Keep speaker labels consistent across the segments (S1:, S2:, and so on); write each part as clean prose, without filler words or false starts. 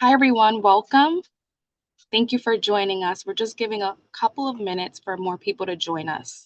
S1: Hi, everyone. Welcome. Thank you for joining us. We're just giving a couple of minutes for more people to join us.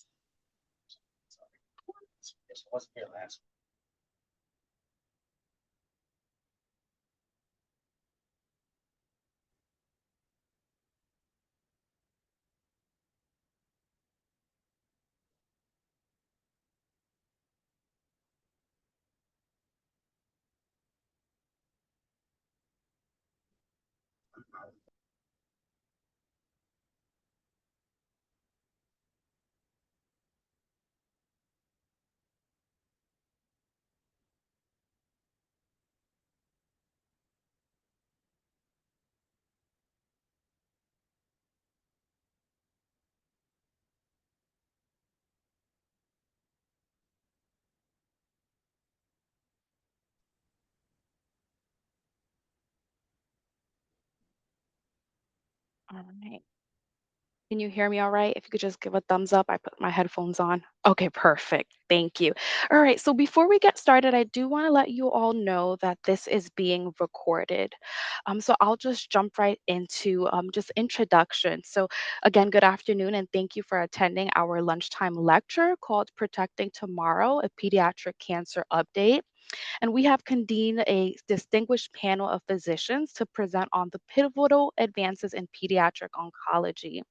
S1: All right. Can you hear me all right? If you could just give a thumbs up, I put my headphones on. Okay, perfect. Thank you. All right, so before we get started, I do want to let you all know that this is being recorded. So I'll just jump right into just introduction. So again, good afternoon, and thank you for attending our lunchtime lecture called Protecting Tomorrow, a Pediatric Cancer Update. And we have convened a distinguished panel of physicians to present on the pivotal advances in pediatric oncology.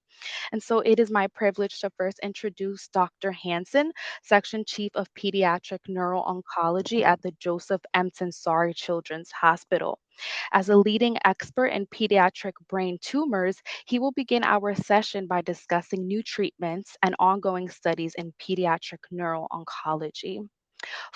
S1: And so it is my privilege to first introduce Dr. Hansen, Section Chief of Pediatric Neuro-Oncology at the Joseph M. Tensari Children's Hospital. As a leading expert in pediatric brain tumors, he will begin our session by discussing new treatments and ongoing studies in pediatric neuro-oncology.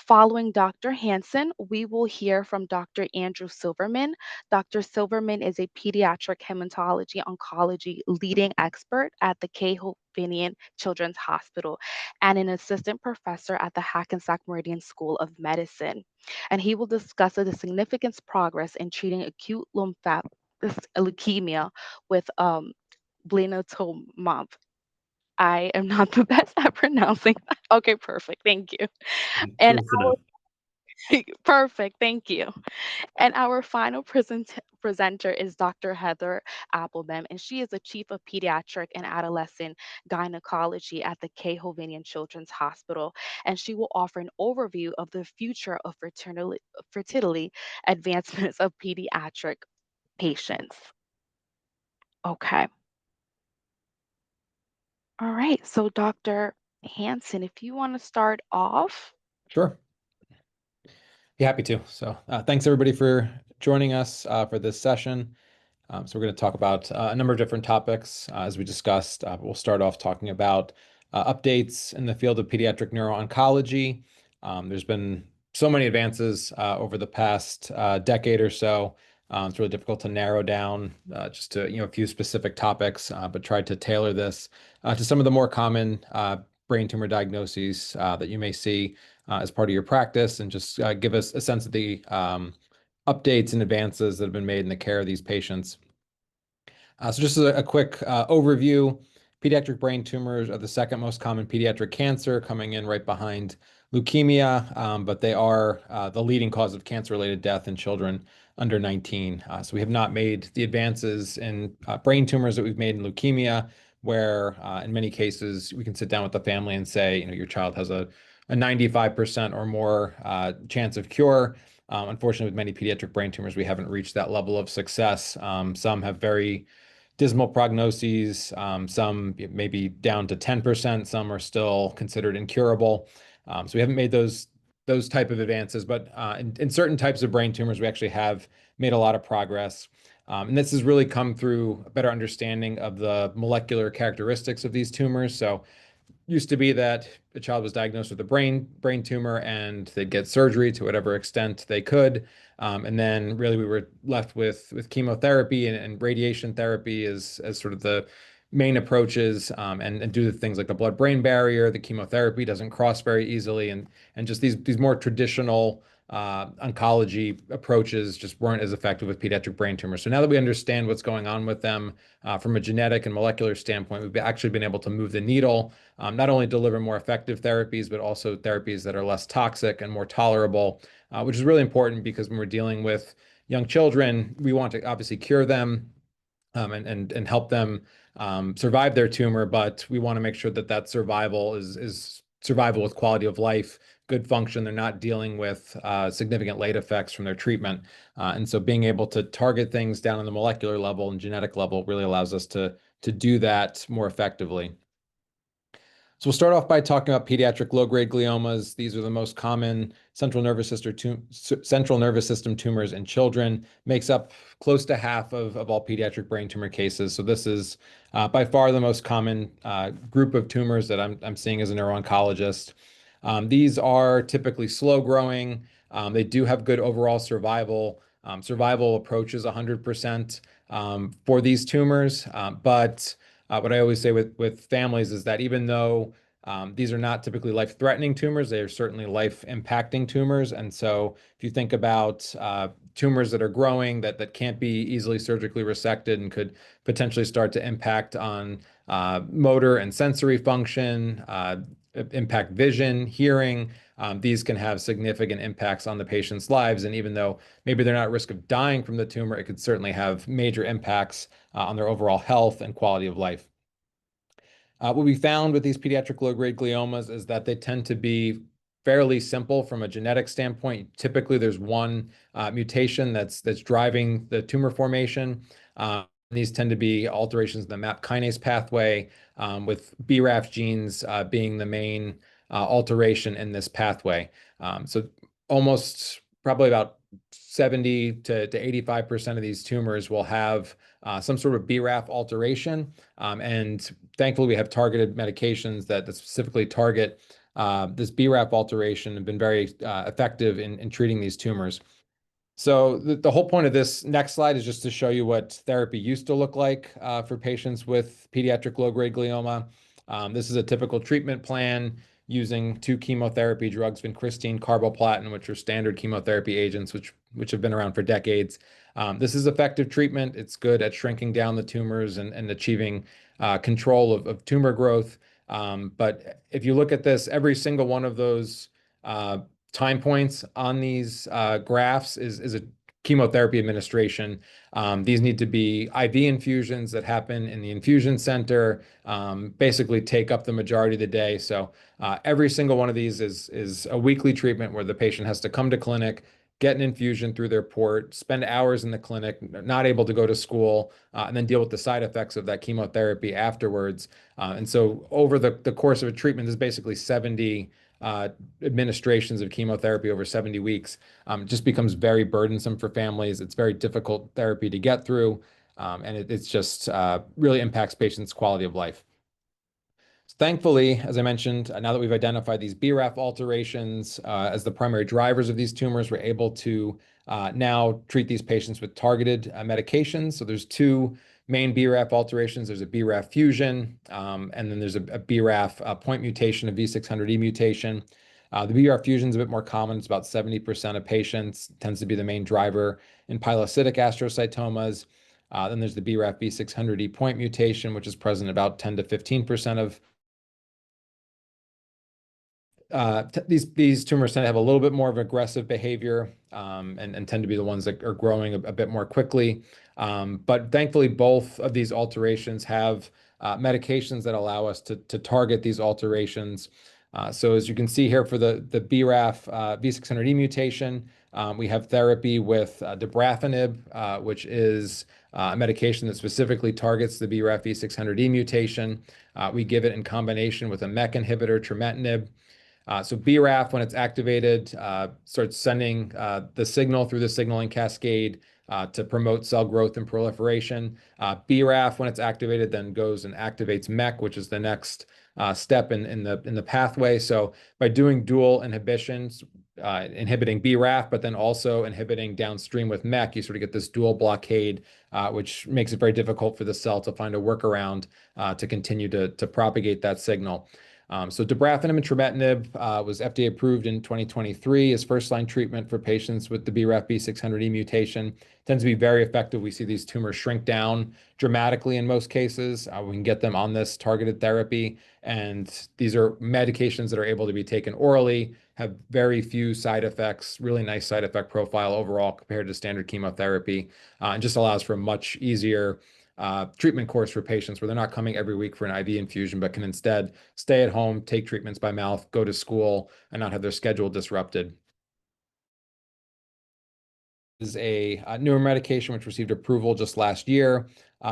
S1: Following Dr. Hansen, we will hear from Dr. Andrew Silverman. Dr. Silverman is a pediatric hematology oncology leading expert at the Hovnanian Children's Hospital and an assistant professor at the Hackensack Meridian School of Medicine. And he will discuss the significant progress in treating acute leukemia with blinatumomab. I am not the best at pronouncing that. Okay, perfect. Thank you. And
S2: Close enough.
S1: perfect, thank you. And our final presenter is Dr. Heather Applebaum, and she is the Chief of Pediatric and Adolescent Gynecology at the Hovnanian Children's Hospital. And she will offer an overview of the future of fertility advancements of pediatric patients. Okay. All right. So, Dr. Hansen, if you want to start off.
S2: Sure. Be happy to. So thanks everybody for joining us for this session. So we're going to talk about a number of different topics as we discussed. We'll start off talking about updates in the field of pediatric neuro-oncology. There's been so many advances over the past decade or so. It's really difficult to narrow down just to a few specific topics, but tried to tailor this to some of the more common brain tumor diagnoses that you may see as part of your practice, and just give us a sense of the updates and advances that have been made in the care of these patients. So just a quick overview, pediatric brain tumors are the second most common pediatric cancer, coming in right behind leukemia, but they are the leading cause of cancer-related death in children under 19. So we have not made the advances in brain tumors that we've made in leukemia, where in many cases we can sit down with the family and say, your child has a 95% or more chance of cure. Unfortunately, with many pediatric brain tumors, we haven't reached that level of success. Some have very dismal prognoses, some maybe down to 10%, some are still considered incurable. So we haven't made those type of advances, but in certain types of brain tumors, we actually have made a lot of progress. And this has really come through a better understanding of the molecular characteristics of these tumors. So used to be that a child was diagnosed with a brain tumor and they'd get surgery to whatever extent they could. And then really we were left with chemotherapy and radiation therapy as sort of the main approaches, and do the things like the blood-brain barrier. The chemotherapy doesn't cross very easily, and just these more traditional oncology approaches just weren't as effective with pediatric brain tumors. So now that we understand what's going on with them from a genetic and molecular standpoint, we've actually been able to move the needle, not only deliver more effective therapies, but also therapies that are less toxic and more tolerable, which is really important because when we're dealing with young children, we want to obviously cure them and help them survive their tumor, but we want to make sure that that survival is survival with quality of life, good function. They're not dealing with significant late effects from their treatment. And so being able to target things down on the molecular level and genetic level really allows us to do that more effectively. So we'll start off by talking about pediatric low-grade gliomas. These are the most common central nervous system tumors in children. Makes up close to half of all pediatric brain tumor cases. So this is by far the most common group of tumors that I'm seeing as a neuro-oncologist. These are typically slow growing. They do have good overall survival. Survival approaches 100% for these tumors, but what I always say with families is that even though these are not typically life-threatening tumors, they are certainly life-impacting tumors. And so if you think about tumors that are growing that can't be easily surgically resected and could potentially start to impact on motor and sensory function, impact vision, hearing, these can have significant impacts on the patient's lives. And even though maybe they're not at risk of dying from the tumor, it could certainly have major impacts on their overall health and quality of life. What we found with these pediatric low-grade gliomas is that they tend to be fairly simple from a genetic standpoint. Typically, there's one mutation that's driving the tumor formation. These tend to be alterations in the MAP kinase pathway, with BRAF genes being the main alteration in this pathway. So almost probably about 70 to 85% of these tumors will have some sort of BRAF alteration. And thankfully, we have targeted medications that specifically target this BRAF alteration and have been very effective in treating these tumors. So the whole point of this next slide is just to show you what therapy used to look like for patients with pediatric low-grade glioma. This is a typical treatment plan using two chemotherapy drugs, vincristine, carboplatin, which are standard chemotherapy agents, which have been around for decades. This is effective treatment. It's good at shrinking down the tumors and achieving control of tumor growth. But if you look at this, every single one of those time points on these graphs is a chemotherapy administration. These need to be IV infusions that happen in the infusion center, basically take up the majority of the day. So every single one of these is a weekly treatment where the patient has to come to clinic, get an infusion through their port, spend hours in the clinic, not able to go to school, and then deal with the side effects of that chemotherapy afterwards. And so over the course of a treatment, there's basically 70 administrations of chemotherapy over 70 weeks. Just becomes very burdensome for families. It's very difficult therapy to get through, and it's just really impacts patients' quality of life. Thankfully, as I mentioned, now that we've identified these BRAF alterations as the primary drivers of these tumors, we're able to now treat these patients with targeted medications. So there's two main BRAF alterations. There's a BRAF fusion, and then there's a BRAF point mutation, a V600E mutation. The BRAF fusion is a bit more common. It's about 70% of patients, tends to be the main driver in pilocytic astrocytomas. Then there's the BRAF V600E point mutation, which is present in about 10 to 15% of these tumors tend to have a little bit more of aggressive behavior and tend to be the ones that are growing a bit more quickly. But thankfully, both of these alterations have medications that allow us to target these alterations. So as you can see here for the BRAF V600E mutation, we have therapy with dabrafenib, which is a medication that specifically targets the BRAF V600E mutation. We give it in combination with a MEK inhibitor, trametinib. So BRAF, when it's activated, starts sending the signal through the signaling cascade to promote cell growth and proliferation. BRAF, when it's activated, then goes and activates MEK, which is the next step in the pathway. So by doing dual inhibitions, inhibiting BRAF, but then also inhibiting downstream with MEK, you sort of get this dual blockade, which makes it very difficult for the cell to find a workaround to continue to propagate that signal. So dabrafenib and trametinib was FDA approved in 2023 as first-line treatment for patients with the BRAF V600E mutation. Tends to be very effective. We see these tumors shrink down dramatically in most cases. We can get them on this targeted therapy, and these are medications that are able to be taken orally, have very few side effects, really nice side effect profile overall compared to standard chemotherapy, and just allows for a much easier treatment course for patients where they're not coming every week for an IV infusion, but can instead stay at home, take treatments by mouth, go to school, and not have their schedule disrupted. Is a newer medication which received approval just last year.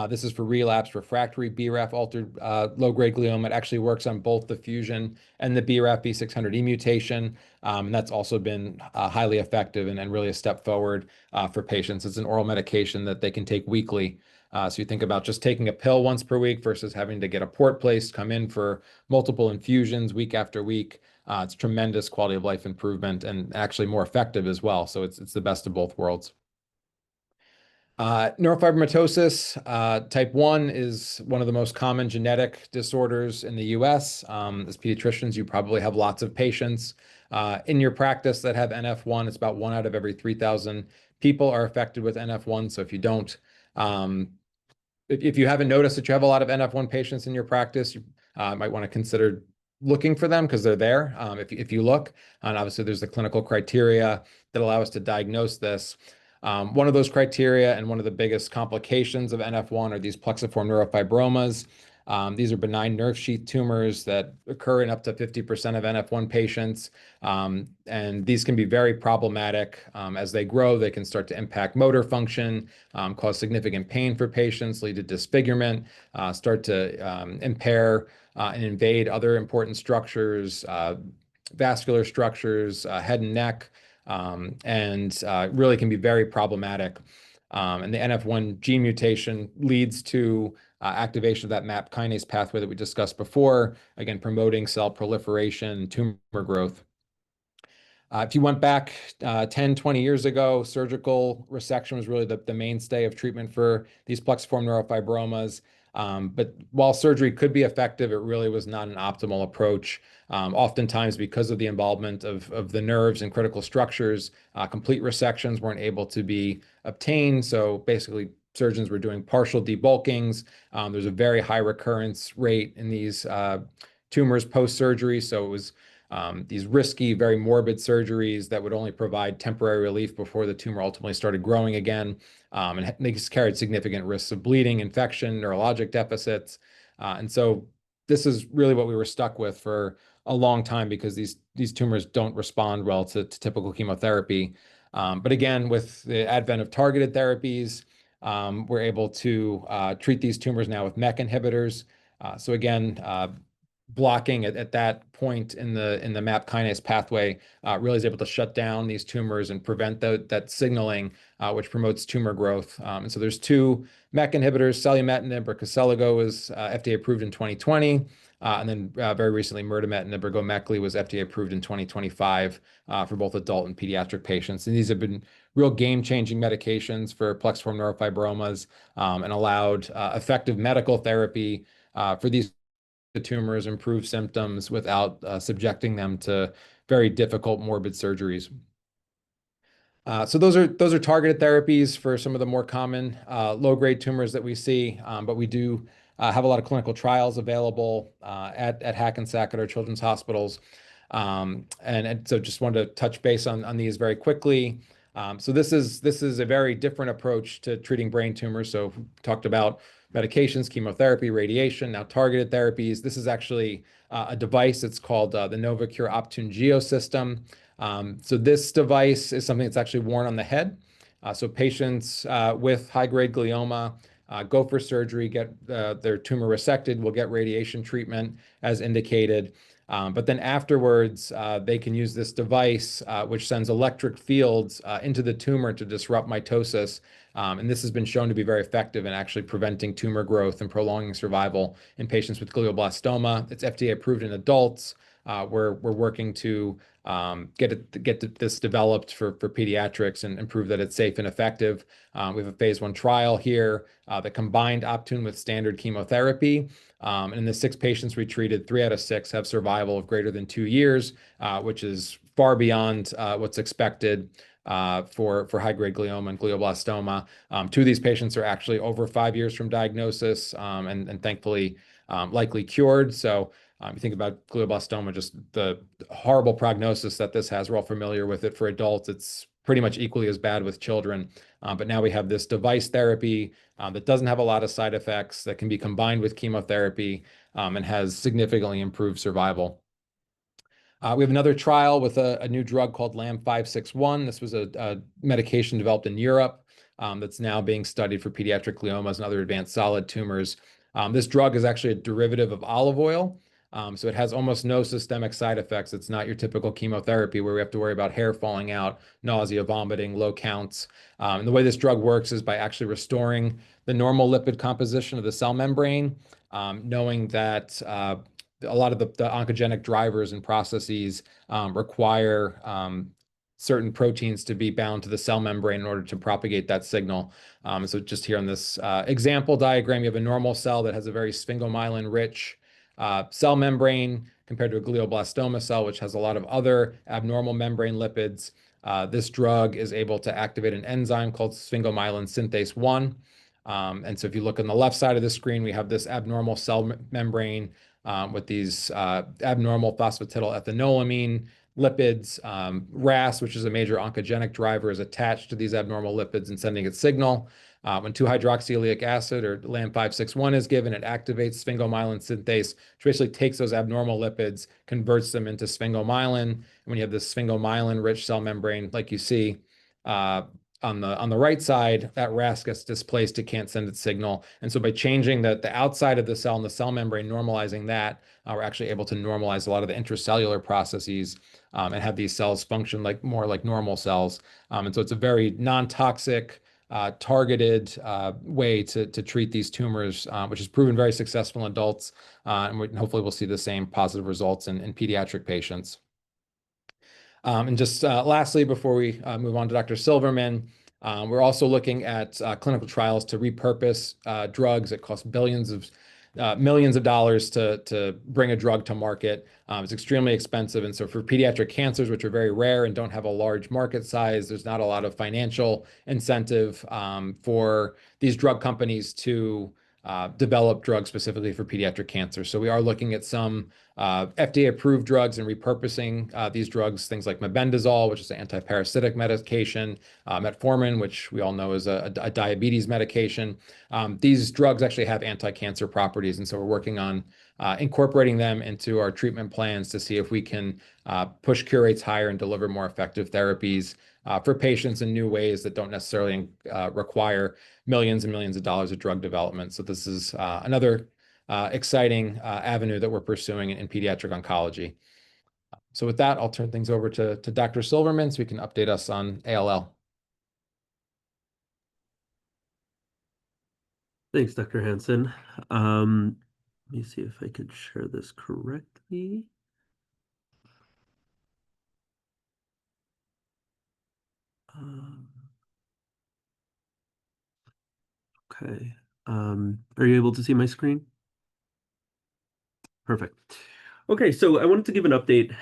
S2: This is for relapsed refractory BRAF altered low-grade glioma. It actually works on both the fusion and the BRAF V600E mutation. And that's also been highly effective and really a step forward for patients. It's an oral medication that they can take weekly. So you think about just taking a pill once per week versus having to get a port placed, come in for multiple infusions week after week. It's tremendous quality of life improvement and actually more effective as well. So it's the best of both worlds. Neurofibromatosis type 1 is one of the most common genetic disorders in the US. As pediatricians, you probably have lots of patients in your practice that have NF1. It's about 1 out of every 3,000 people are affected with NF1. So if you don't, if you haven't noticed that you have a lot of NF1 patients in your practice, you might want to consider looking for them because they're there. If you look, and obviously there's the clinical criteria that allow us to diagnose this. One of those criteria and one of the biggest complications of NF1 are these plexiform neurofibromas. These are benign nerve sheath tumors that occur in up to 50% of NF1 patients. And these can be very problematic. As they grow, they can start to impact motor function, cause significant pain for patients, lead to disfigurement, start to impair and invade other important structures, vascular structures, head and neck, and really can be very problematic. And the NF1 gene mutation leads to activation of that MAP kinase pathway that we discussed before, again, promoting cell proliferation and tumor growth. If you went back 10, 20 years ago, surgical resection was really the mainstay of treatment for these plexiform neurofibromas. But while surgery could be effective, it really was not an optimal approach. Oftentimes, because of the involvement of the nerves and critical structures, complete resections weren't able to be obtained. So basically, surgeons were doing partial debulkings. There's a very high recurrence rate in these tumors post-surgery. So it was these risky, very morbid surgeries that would only provide temporary relief before the tumor ultimately started growing again. And they carried significant risks of bleeding, infection, neurologic deficits. And so this is really what we were stuck with for a long time because these tumors don't respond well to typical chemotherapy. But again, with the advent of targeted therapies, we're able to treat these tumors now with MEK inhibitors. So again, blocking at that point in the MAP kinase pathway really is able to shut down these tumors and prevent that signaling, which promotes tumor growth. And so there's two MEK inhibitors, selumetinib or Koselugo was FDA approved in 2020. And then very recently, mirdametinib or Gomekli was FDA approved in 2025 for both adult and pediatric patients. And these have been real game-changing medications for plexiform neurofibromas and allowed effective medical therapy for these tumors, improve symptoms without subjecting them to very difficult morbid surgeries. So those are targeted therapies for some of the more common low-grade tumors that we see, but we do have a lot of clinical trials available at Hackensack at our children's hospitals. And so just wanted to touch base on these very quickly. So this is a very different approach to treating brain tumors. So we talked about medications, chemotherapy, radiation, now targeted therapies. This is actually a device. It's called the Novacure Optune Geo system. So this device is something that's actually worn on the head. So patients with high-grade glioma go for surgery, get their tumor resected, will get radiation treatment as indicated. But then afterwards, they can use this device, which sends electric fields into the tumor to disrupt mitosis. And this has been shown to be very effective in actually preventing tumor growth and prolonging survival in patients with glioblastoma. It's FDA approved in adults. We're working to get this developed for pediatrics and prove that it's safe and effective. We have a phase 1 trial here that combined Optune with standard chemotherapy. And in the 6 patients we treated, 3 out of 6 have survival of greater than 2 years, which is far beyond what's expected for high-grade glioma and glioblastoma. 2 of these patients are actually over 5 years from diagnosis and thankfully likely cured. So You think about glioblastoma, just the horrible prognosis that this has. We're all familiar with it for adults. It's pretty much equally as bad with children. But now we have this device therapy that doesn't have a lot of side effects, that can be combined with chemotherapy, and has significantly improved survival. We have another trial with a new drug called LAM561. This was a medication developed in Europe that's now being studied for pediatric gliomas and other advanced solid tumors. This drug is actually a derivative of olive oil. So it has almost no systemic side effects. It's not your typical chemotherapy where we have to worry about hair falling out, nausea, vomiting, low counts. And the way this drug works is by actually restoring the normal lipid composition of the cell membrane, knowing that a lot of the oncogenic drivers and processes require certain proteins to be bound to the cell membrane in order to propagate that signal. So just here on this example diagram, you have a normal cell that has a very sphingomyelin-rich cell membrane compared to a glioblastoma cell, which has a lot of other abnormal membrane lipids. This drug is able to activate an enzyme called sphingomyelin synthase 1. And so if you look on the left side of the screen, we have this abnormal cell membrane with these abnormal phosphatidylethanolamin lipids. RAS, which is a major oncogenic driver, is attached to these abnormal lipids and sending its signal. When 2-hydroxyuleic acid or LAM561 is given, it activates sphingomyelin synthase, which basically takes those abnormal lipids, converts them into sphingomyelin. And when you have this sphingomyelin-rich cell membrane, like you see, on the right side, that RAS gets displaced, it can't send its signal. And so by changing the outside of the cell and the cell membrane, normalizing that, we're actually able to normalize a lot of the intracellular processes and have these cells function more like normal cells. And so it's a very non-toxic, targeted way to treat these tumors, which has proven very successful in adults. And hopefully we'll see the same positive results in pediatric patients. And just lastly, before we move on to Dr. Silverman, we're also looking at clinical trials to repurpose drugs that cost millions of dollars to bring a drug to market. It's extremely expensive. And so for pediatric cancers, which are very rare and don't have a large market size, there's not a lot of financial incentive for these drug companies to develop drugs specifically for pediatric cancer. So we are looking at some FDA-approved drugs and repurposing these drugs, things like mebendazole, which is an antiparasitic medication, metformin, which we all know is a diabetes medication. These drugs actually have anti-cancer properties, and so we're working on incorporating them into our treatment plans to see if we can push cure rates higher and deliver more effective therapies for patients in new ways that don't necessarily require millions and millions of dollars of drug development. So this is another exciting avenue that we're pursuing in pediatric oncology. So with that, I'll turn things over to Dr. Silverman so he can update us on ALL.
S3: Thanks, Dr. Hansen. Let me see if I could share this correctly. Okay. Are you able to see my screen? Perfect. Okay, so I wanted to give an update.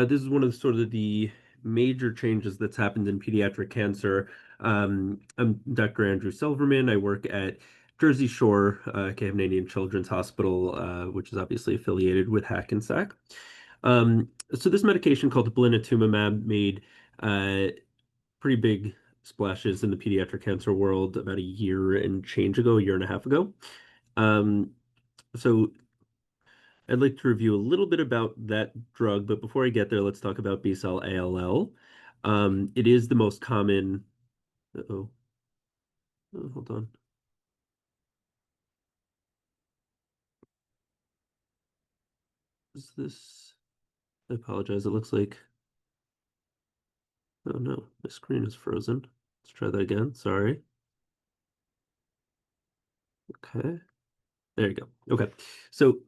S3: This is one of the major changes that's happened in pediatric cancer. I'm Dr. Andrew Silverman. I work at Jersey Shore Canadian Children's Hospital, which is obviously affiliated with Hackensack. So this medication called blinatumomab made pretty big splashes in the pediatric cancer world about a year and change ago, a year and a half ago. So I'd like to review a little bit about that drug, but before I get there, let's talk about B-cell ALL. It is the most common. Oh, hold on. Is this? I apologize. It looks like. Oh no, my screen is frozen. Let's try that again. Sorry. Okay. There you go. Okay. So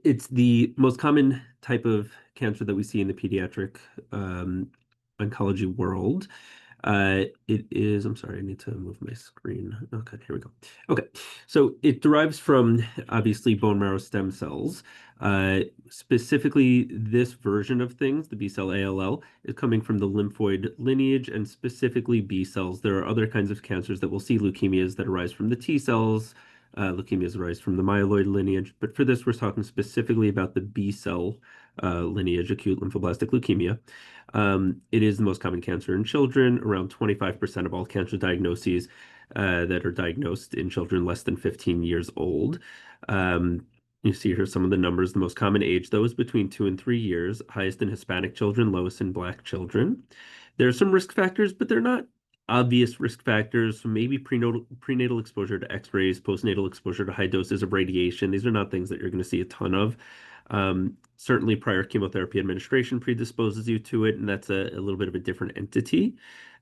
S3: it's the most common type of cancer that we see in the pediatric oncology world. It is, I'm sorry, I need to move my screen. Okay, here we go. Okay, so it derives from obviously bone marrow stem cells. Specifically, this version of things, the B-cell ALL, is coming from the lymphoid lineage and specifically B cells. There are other kinds of cancers that we'll see, leukemias that arise from the T cells, Leukemias arise from the myeloid lineage, but for this, we're talking specifically about the B cell lineage, acute lymphoblastic leukemia. It is the most common cancer in children. Around 25% of all cancer diagnoses that are diagnosed in children less than 15 years old. You see here some of the numbers. The most common age, though, is between 2 and 3 years, highest in Hispanic children, lowest in Black children. There are some risk factors, but they're not obvious risk factors. So maybe prenatal exposure to X-rays, postnatal exposure to high doses of radiation. These are not things that you're going to see a ton of. Certainly prior chemotherapy administration predisposes you to it, and that's a little bit of a different entity.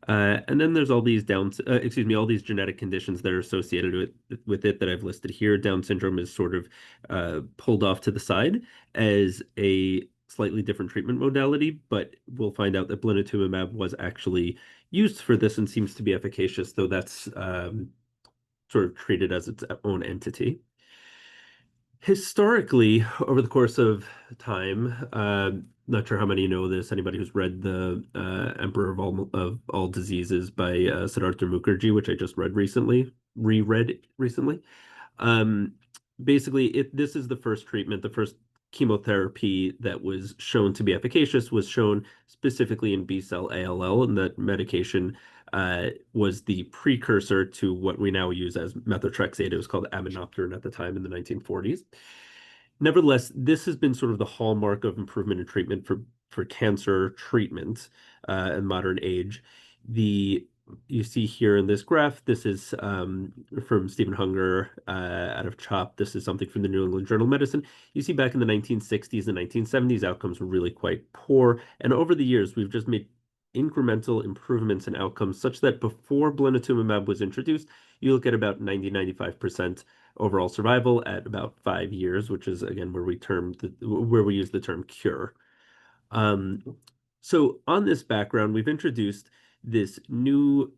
S3: And then there's all these all these genetic conditions that are associated with it that I've listed here. Down syndrome is sort of pulled off to the side as a slightly different treatment modality, but we'll find out that blinatumomab was actually used for this and seems to be efficacious, though that's sort of treated as its own entity. Historically, over the course of time, not sure how many know this. Anybody who's read the Emperor of All Diseases by Siddhartha Mukherjee, which I just reread recently. Basically, this is the first treatment, the first chemotherapy that was shown to be efficacious was shown specifically in B-cell ALL, and that medication was the precursor to what we now use as methotrexate. It was called aminopterin at the time in the 1940s. Nevertheless, this has been sort of the hallmark of improvement in treatment for cancer treatment in modern age. You see here in this graph, this is from Stephen Hunger out of CHOP. This is something from the New England Journal of Medicine. You see back in the 1960s and 1970s, outcomes were really quite poor. And over the years, we've just made incremental improvements in outcomes such that before blinatumomab was introduced, you look at about 90-95% overall survival at about 5 years, which is, again, where we use the term cure. So on this background, we've introduced this new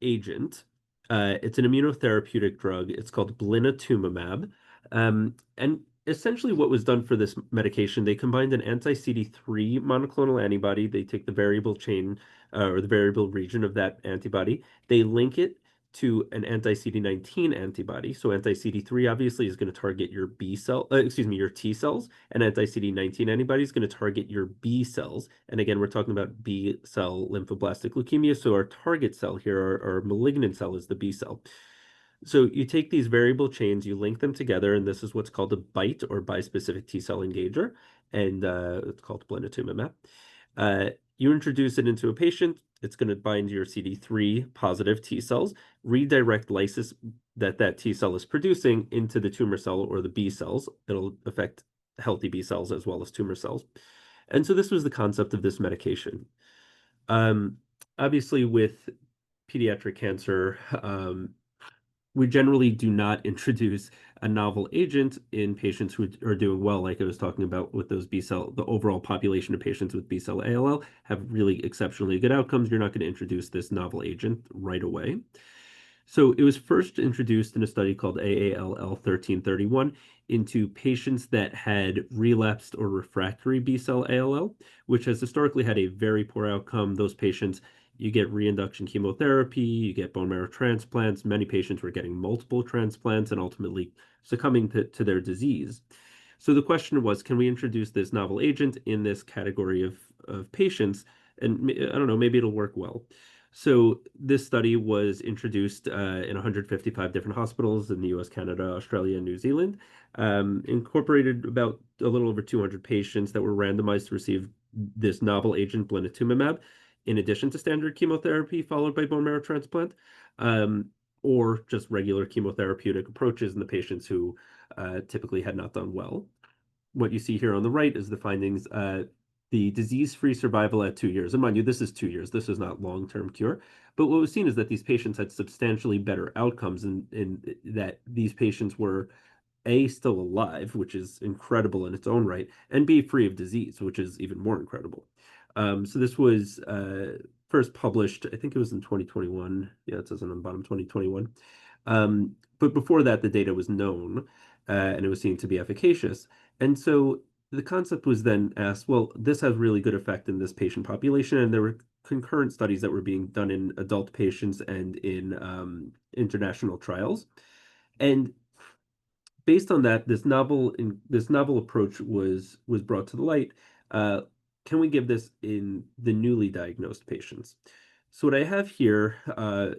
S3: agent. It's an immunotherapeutic drug. It's called blinatumomab. And essentially what was done for this medication, they combined an anti-CD3 monoclonal antibody. They take the variable chain or the variable region of that antibody. They link it to an anti-CD19 antibody. So anti-CD3 obviously is going to target your your T cells, and anti-CD19 antibody is going to target your B cells. And again, we're talking about B cell lymphoblastic leukemia. So our target cell here, our malignant cell, is the B cell. So you take these variable chains, you link them together, and this is what's called a BiTE or bispecific T cell engager, and it's called blinatumomab. You introduce it into a patient, it's going to bind your CD3 positive T cells, redirect lysis that T cell is producing into the tumor cell or the B cells. It'll affect healthy B cells as well as tumor cells. And so this was the concept of this medication. Obviously, with pediatric cancer, we generally do not introduce a novel agent in patients who are doing well, like I was talking about with those the overall population of patients with B-cell ALL have really exceptionally good outcomes. You're not going to introduce this novel agent right away. So it was first introduced in a study called AALL 1331 into patients that had relapsed or refractory B-cell ALL, which has historically had a very poor outcome. Those patients, you get reinduction chemotherapy, you get bone marrow transplants. Many patients were getting multiple transplants and ultimately succumbing to their disease. So the question was, can we introduce this novel agent in this category of patients? And I don't know, maybe it'll work well. So this study was introduced in 155 different hospitals in the US, Canada, Australia, and New Zealand, incorporated about a little over 200 patients that were randomized to receive this novel agent, blinatumomab, in addition to standard chemotherapy followed by bone marrow transplant, or just regular chemotherapeutic approaches in the patients who typically had not done well. What you see here on the right is the findings. The disease-free survival at 2 years. And mind you, this is 2 years. This is not long-term cure. But what was seen is that these patients had substantially better outcomes in that these patients were A, still alive, which is incredible in its own right, and B, free of disease, which is even more incredible. So this was first published, I think it was in 2021. Yeah, it says on the bottom, 2021. But before that, the data was known, and it was seen to be efficacious. And so the concept was then asked, well, this has really good effect in this patient population, and there were concurrent studies that were being done in adult patients and in international trials. And based on that, this novel approach was brought to the light. Uh, can we give this in the newly diagnosed patients? So what I have here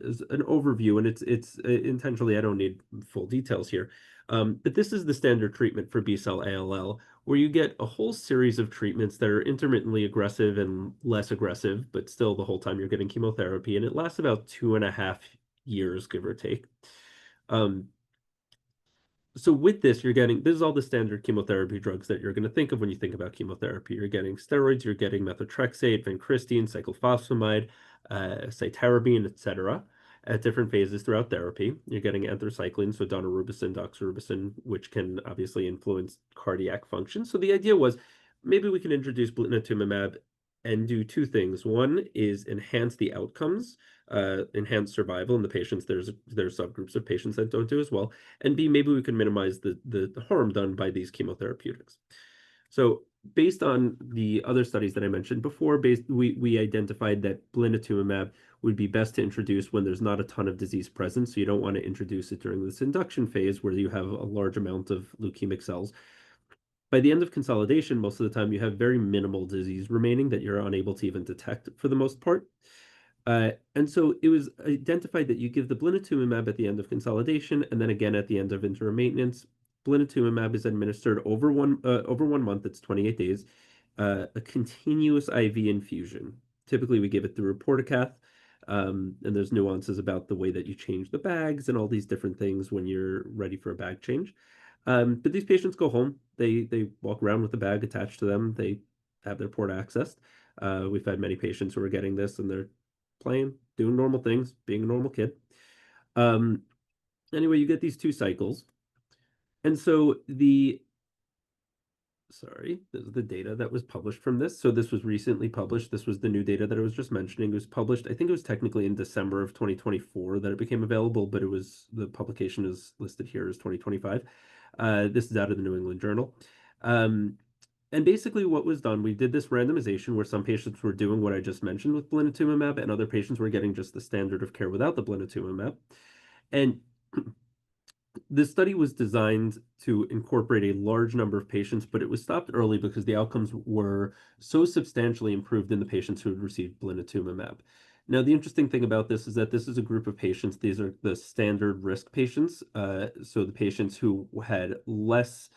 S3: is an overview, and it's intentionally I don't need full details here, but this is the standard treatment for B-cell ALL, where you get a whole series of treatments that are intermittently aggressive and less aggressive, but still the whole time you're getting chemotherapy, and it lasts about 2.5 years, give or take. Um, so with this, this is all the standard chemotherapy drugs that you're going to think of when you think about chemotherapy. You're getting steroids, you're getting methotrexate, vincristine, cyclophosphamide, cytarabine, etc. at different phases throughout therapy. You're getting anthracycline, so daunorubicin, doxorubicin, which can obviously influence cardiac function. So the idea was maybe we can introduce blinatumomab and do two things. One is enhance the outcomes, enhance survival in the patients. There's subgroups of patients that don't do as well, and B, maybe we can minimize the harm done by these chemotherapeutics. So based on the other studies that I mentioned before, we identified that blinatumomab would be best to introduce when there's not a ton of disease present. So you don't want to introduce it during this induction phase where you have a large amount of leukemic cells. By the end of consolidation, most of the time you have very minimal disease remaining that you're unable to even detect for the most part. And so it was identified that you give the blinatumomab at the end of consolidation and then again at the end of interim maintenance. Blinatumomab is administered over 1 month, it's 28 days, a continuous IV infusion. Typically, we give it through a portacath, and there's nuances about the way that you change the bags and all these different things when you're ready for a bag change. But these patients go home. They walk around with the bag attached to them. They have their port accessed. We've had many patients who are getting this and they're playing, doing normal things, being a normal kid. Anyway, you get these 2 cycles. And so this is the data that was published from this. So this was recently published. This was the new data that I was just mentioning. It was published, I think it was technically in December of 2024 that it became available, but the publication is listed here as 2025. This is out of the New England Journal. And basically what was done, we did this randomization where some patients were doing what I just mentioned with blinatumomab and other patients were getting just the standard of care without the blinatumomab. And the study was designed to incorporate a large number of patients, but it was stopped early because the outcomes were so substantially improved in the patients who had received blinatumomab. Now, the interesting thing about this is that this is a group of patients. These are the standard risk patients. So the patients who had less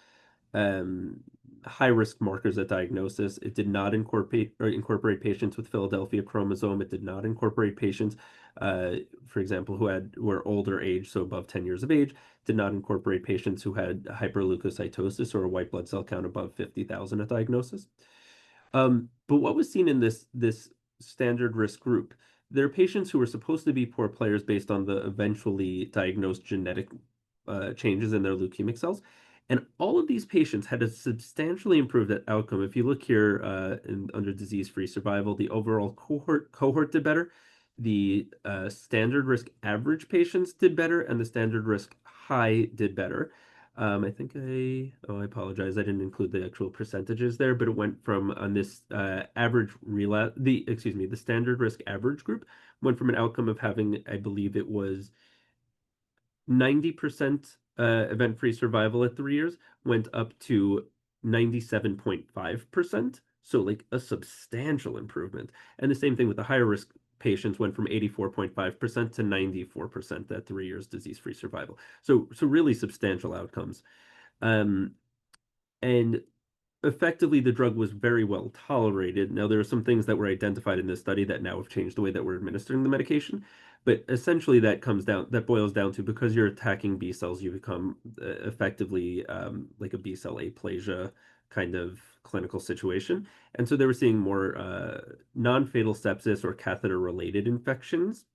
S3: high-risk markers at diagnosis. It did not incorporate patients with Philadelphia chromosome. It did not incorporate patients, for example, who were older age, so above 10 years of age. Did not incorporate patients who had hyperleukocytosis or a white blood cell count above 50,000 at diagnosis. But what was seen in this standard risk group, there are patients who were supposed to be poor players based on the eventually diagnosed genetic changes in their leukemic cells. And all of these patients had a substantially improved outcome. If you look here under disease-free survival, the overall cohort did better. The standard risk average patients did better, and the standard risk high did better. I think I apologize, I didn't include the actual percentages there, but it went from on this average relapse, the standard risk average group went from an outcome of having, I believe it was 90% event-free survival at 3 years, went up to 97.5%. So like a substantial improvement. And the same thing with the higher risk patients went from 84.5% to 94% at 3 years disease-free survival. So really substantial outcomes. And effectively, the drug was very well tolerated. Now, there are some things that were identified in this study that now have changed the way that we're administering the medication. But essentially, that boils down to because you're attacking B cells, you become effectively like a B cell aplasia kind of clinical situation. And so they were seeing more non-fatal sepsis or catheter-related infections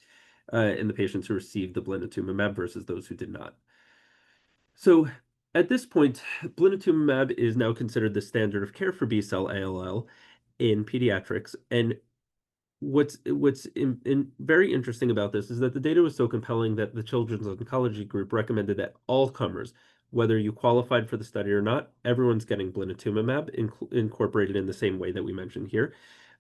S3: in the patients who received the blinatumomab versus those who did not. So at this point, blinatumomab is now considered the standard of care for B-cell ALL in pediatrics. And what's very interesting about this is that the data was so compelling that the Children's Oncology Group recommended that all comers, whether you qualified for the study or not, everyone's getting blinatumomab incorporated in the same way that we mentioned here.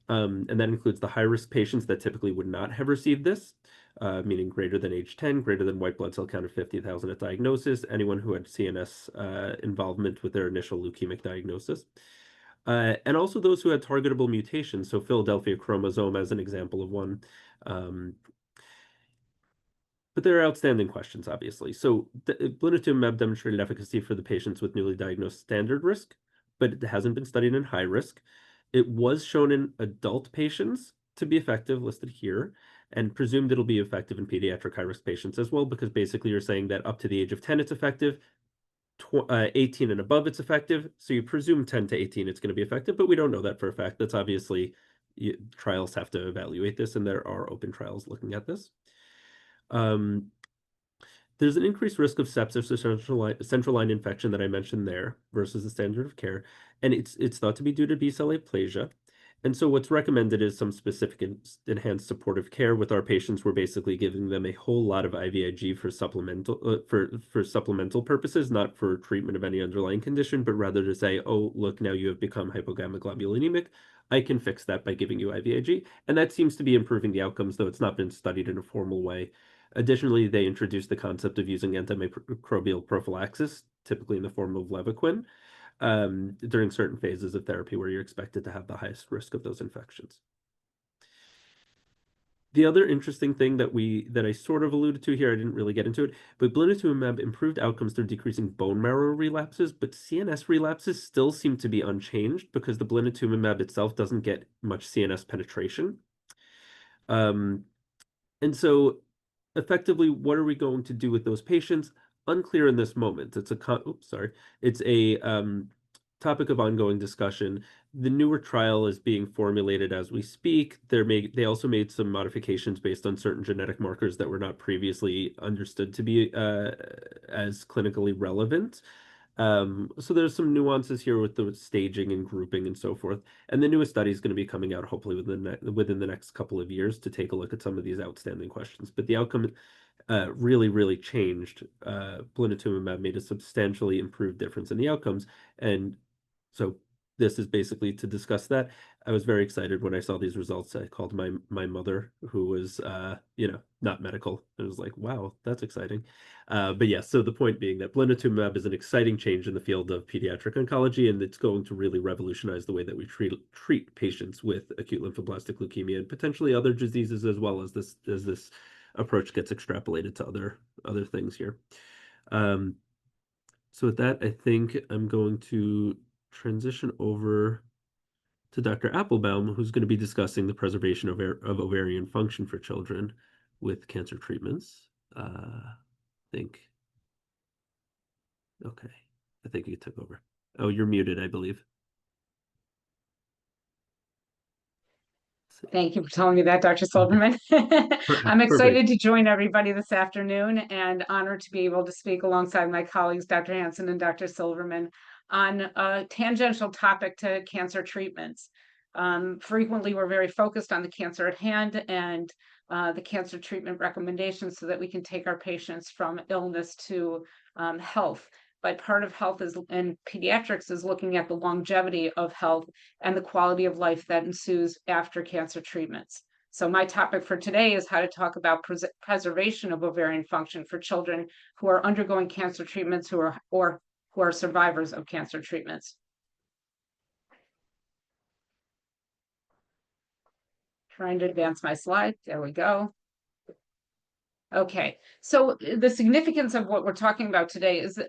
S3: And that includes the high-risk patients that typically would not have received this. meaning greater than age 10, greater than white blood cell count of 50,000 at diagnosis, anyone who had CNS involvement with their initial leukemic diagnosis. And also those who had targetable mutations, so Philadelphia chromosome as an example of one. But there are outstanding questions, obviously. So blinatumomab demonstrated efficacy for the patients with newly diagnosed standard risk, but it hasn't been studied in high risk. It was shown in adult patients to be effective, listed here, and presumed it'll be effective in pediatric high-risk patients as well, because basically you're saying that up to the age of 10 it's effective, 18 and above it's effective, so you presume 10 to 18 it's going to be effective, but we don't know that for a fact. That's obviously, trials have to evaluate this, and there are open trials looking at this. There's an increased risk of sepsis or central line infection that I mentioned there versus the standard of care, and it's thought to be due to B-cell aplasia. And so what's recommended is some specific enhanced supportive care with our patients. We're basically giving them a whole lot of IVIG for supplemental purposes, not for treatment of any underlying condition, but rather to say, oh, look, now you have become hypogammaglobulinemic. I can fix that by giving you IVIG. And that seems to be improving the outcomes, though it's not been studied in a formal way. Additionally, they introduced the concept of using antimicrobial prophylaxis, typically in the form of Levaquin, during certain phases of therapy where you're expected to have the highest risk of those infections. The other interesting thing that I sort of alluded to here, I didn't really get into it, but blinatumomab improved outcomes through decreasing bone marrow relapses, but CNS relapses still seem to be unchanged because the blinatumomab itself doesn't get much CNS penetration. And so effectively, what are we going to do with those patients? Unclear in this moment. It's a topic of ongoing discussion. The newer trial is being formulated as we speak. They also made some modifications based on certain genetic markers that were not previously understood to be as clinically relevant. So there's some nuances here with the staging and grouping and so forth. And the newest study is going to be coming out hopefully within the next couple of years to take a look at some of these outstanding questions. But the outcome really, really changed. Blinatumomab made a substantially improved difference in the outcomes. And so this is basically to discuss that. I was very excited when I saw these results. I called my mother, who was not medical. I was like, wow, that's exciting. But yeah, so the point being that blinatumomab is an exciting change in the field of pediatric oncology, and it's going to really revolutionize the way that we treat patients with acute lymphoblastic leukemia and potentially other diseases as well as this approach gets extrapolated to other things here. So with that, I think I'm going to transition over to Dr. Applebaum, who's going to be discussing the preservation of ovarian function for children with cancer treatments. Okay, I think you took over. Oh, you're muted, I believe.
S4: Thank you for telling me that, Dr. Silverman. I'm excited to join everybody this afternoon and honored to be able to speak alongside my colleagues, Dr. Hansen and Dr. Silverman, on a tangential topic to cancer treatments. Frequently, we're very focused on the cancer at hand and the cancer treatment recommendations so that we can take our patients from illness to health. But part of health and pediatrics is looking at the longevity of health and the quality of life that ensues after cancer treatments. So my topic for today is how to talk about preservation of ovarian function for children who are undergoing cancer treatments or who are survivors of cancer treatments. Trying to advance my slide. There we go. Okay, so the significance of what we're talking about today is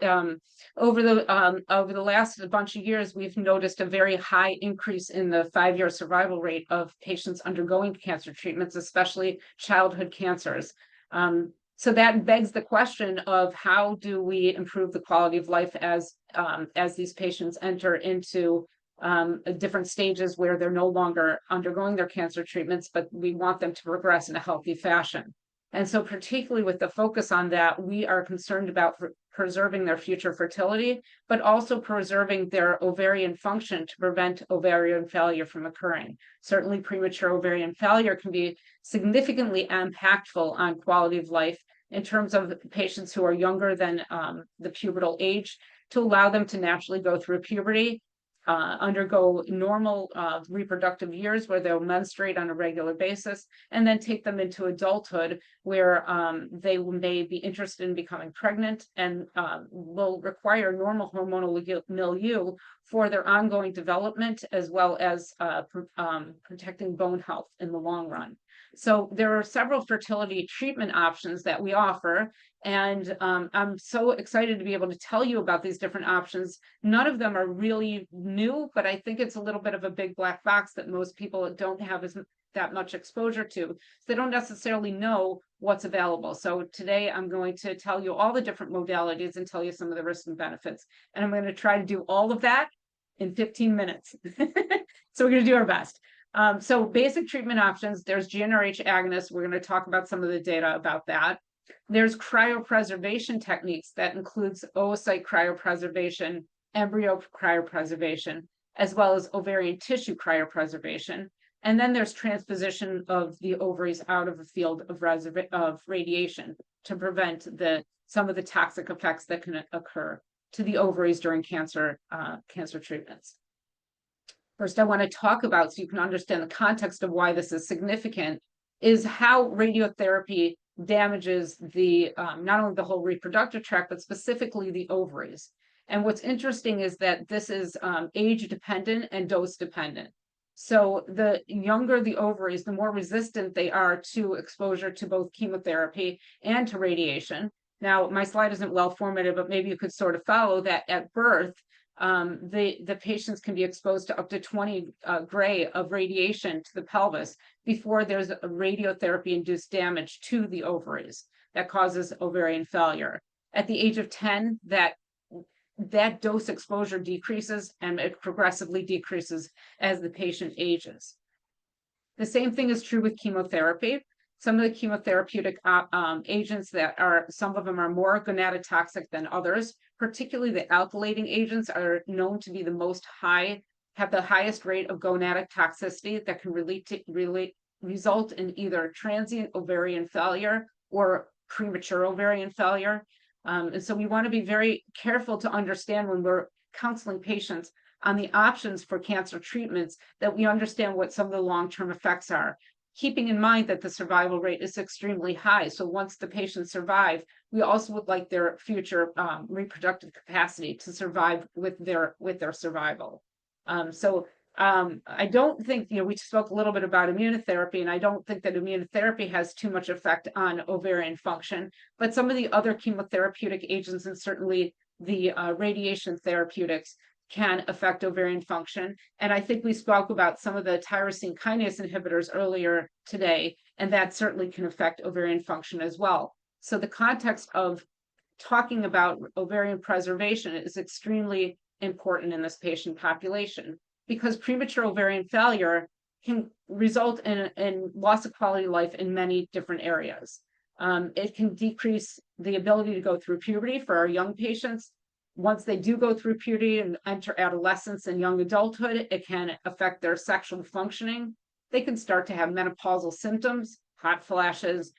S4: over the last bunch of years, we've noticed a very high increase in the 5-year survival rate of patients undergoing cancer treatments, especially childhood cancers. So that begs the question of how do we improve the quality of life as these patients enter into different stages where they're no longer undergoing their cancer treatments, but we want them to progress in a healthy fashion. And so particularly with the focus on that, we are concerned about preserving their future fertility, but also preserving their ovarian function to prevent ovarian failure from occurring. Certainly premature ovarian failure can be significantly impactful on quality of life in terms of patients who are younger than the pubertal age, to allow them to naturally go through puberty, undergo normal reproductive years where they'll menstruate on a regular basis, and then take them into adulthood where they may be interested in becoming pregnant and will require normal hormonal milieu for their ongoing development, as well as protecting bone health in the long run. So there are several fertility treatment options that we offer, and I'm so excited to be able to tell you about these different options. None of them are really new, but I think it's a little bit of a big black box that most people don't have that much exposure to. So they don't necessarily know what's available. So today I'm going to tell you all the different modalities and tell you some of the risks and benefits. And I'm going to try to do all of that in 15 minutes. So we're going to do our best. So basic treatment options, there's GnRH agonists. We're going to talk about some of the data about that. There's cryopreservation techniques that includes oocyte cryopreservation, embryo cryopreservation, as well as ovarian tissue cryopreservation. And then there's transposition of the ovaries out of the field of radiation to prevent some of the toxic effects that can occur to the ovaries during cancer treatments. First, I want to talk about, so you can understand the context of why this is significant, is how radiotherapy damages the not only the whole reproductive tract, but specifically the ovaries. And what's interesting is that this is age dependent and dose dependent. So the younger the ovaries, the more resistant they are to exposure to both chemotherapy and to radiation. Now, my slide isn't well formatted, but maybe you could sort of follow that at birth, the patients can be exposed to up to 20 gray of radiation to the pelvis before there's a radiotherapy-induced damage to the ovaries that causes ovarian failure. At the age of 10, that dose exposure decreases, and it progressively decreases as the patient ages. The same thing is true with chemotherapy. Some of the chemotherapeutic agents some of them are more gonadotoxic than others, particularly the alkylating agents are known to be have the highest rate of gonadic toxicity that can result in either transient ovarian failure or premature ovarian failure. And so we want to be very careful to understand when we're counseling patients on the options for cancer treatments, that we understand what some of the long-term effects are, keeping in mind that the survival rate is extremely high. So once the patients survive, we also would like their future reproductive capacity to survive with their survival. I don't think, we spoke a little bit about immunotherapy, and I don't think that immunotherapy has too much effect on ovarian function, but some of the other chemotherapeutic agents and certainly the radiation therapeutics can affect ovarian function. And I think we spoke about some of the tyrosine kinase inhibitors earlier today, and that certainly can affect ovarian function as well. So the context of talking about ovarian preservation is extremely important in this patient population, because premature ovarian failure can result in loss of quality of life in many different areas. It can decrease the ability to go through puberty for our young patients. Once they do go through puberty and enter adolescence and young adulthood, it can affect their sexual functioning. They can start to have menopausal symptoms, hot flashes,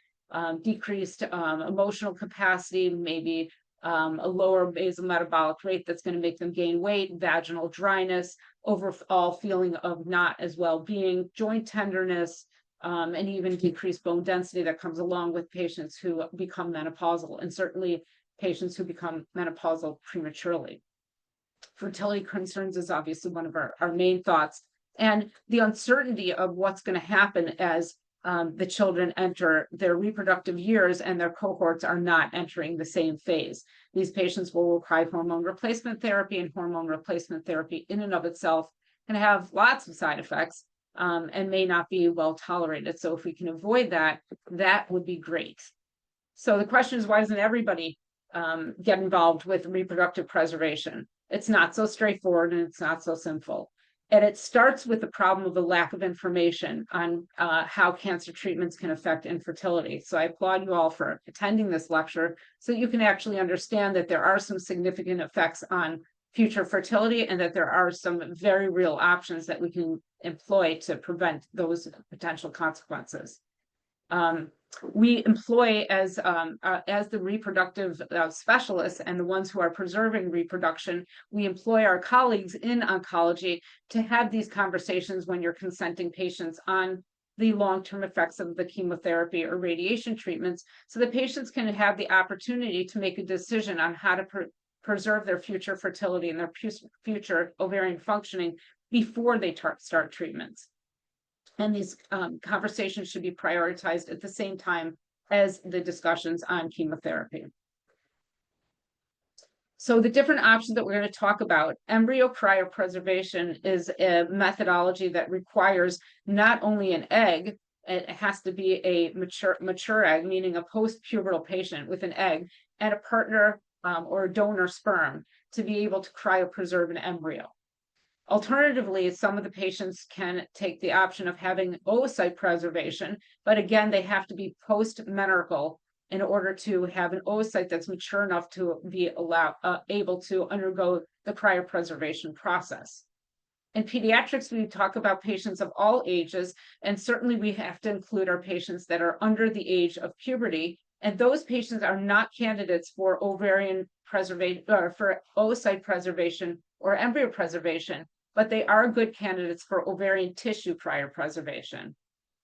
S4: decreased emotional capacity, maybe a lower basal metabolic rate that's going to make them gain weight, vaginal dryness, overall feeling of not as well-being, joint tenderness, and even decreased bone density that comes along with patients who become menopausal, and certainly patients who become menopausal prematurely. Fertility concerns is obviously one of our main thoughts, and the uncertainty of what's going to happen as the children enter their reproductive years and their cohorts are not entering the same phase. These patients will require hormone replacement therapy, and hormone replacement therapy in and of itself can have lots of side effects and may not be well tolerated. So if we can avoid that, that would be great. So the question is, why doesn't everybody get involved with reproductive preservation? It's not so straightforward, and it's not so simple. And it starts with the problem of the lack of information on how cancer treatments can affect infertility. So I applaud you all for attending this lecture so that you can actually understand that there are some significant effects on future fertility, and that there are some very real options that we can employ to prevent those potential consequences. We employ as the reproductive specialists and the ones who are preserving reproduction, we employ our colleagues in oncology to have these conversations when you're consenting patients on the long-term effects of the chemotherapy or radiation treatments, so the patients can have the opportunity to make a decision on how to preserve their future fertility and their future ovarian functioning before they start treatments. And these conversations should be prioritized at the same time as the discussions on chemotherapy. So the different options that we're going to talk about, embryo cryopreservation is a methodology that requires not only an egg, it has to be a mature egg, meaning a post-pubertal patient with an egg, and a partner or a donor sperm to be able to cryopreserve an embryo. Alternatively, some of the patients can take the option of having oocyte preservation, but again, they have to be post-menarchal in order to have an oocyte that's mature enough to be able to undergo the cryopreservation process. In pediatrics, we talk about patients of all ages, and certainly we have to include our patients that are under the age of puberty, and those patients are not candidates for ovarian preservation or for oocyte preservation or embryo preservation, but they are good candidates for ovarian tissue cryopreservation.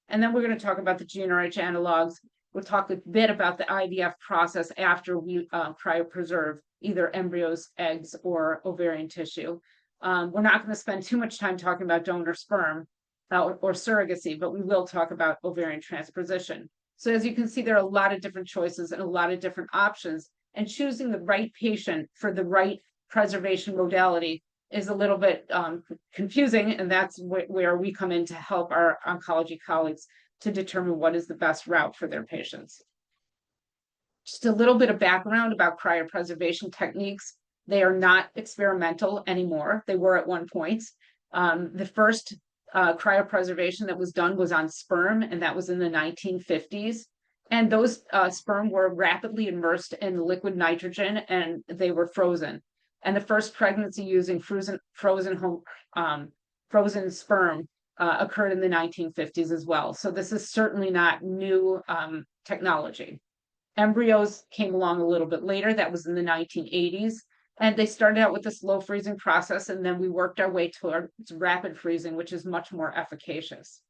S4: And then we're going to talk about the GnRH analogs. We'll talk a bit about the IVF process after we cryopreserve either embryos, eggs, or ovarian tissue. We're not going to spend too much time talking about donor sperm or surrogacy, but we will talk about ovarian transposition. So as you can see, there are a lot of different choices and a lot of different options, and choosing the right patient for the right preservation modality is a little bit confusing, and that's where we come in to help our oncology colleagues to determine what is the best route for their patients. Just a little bit of background about cryopreservation techniques. They are not experimental anymore. They were at one point. The first cryopreservation that was done was on sperm, and that was in the 1950s. And those sperm were rapidly immersed in liquid nitrogen, and they were frozen. And the first pregnancy using frozen sperm occurred in the 1950s as well. So this is certainly not new technology. Embryos came along a little bit later. That was in the 1980s. And they started out with a slow freezing process, and then we worked our way towards rapid freezing, which is much more efficacious.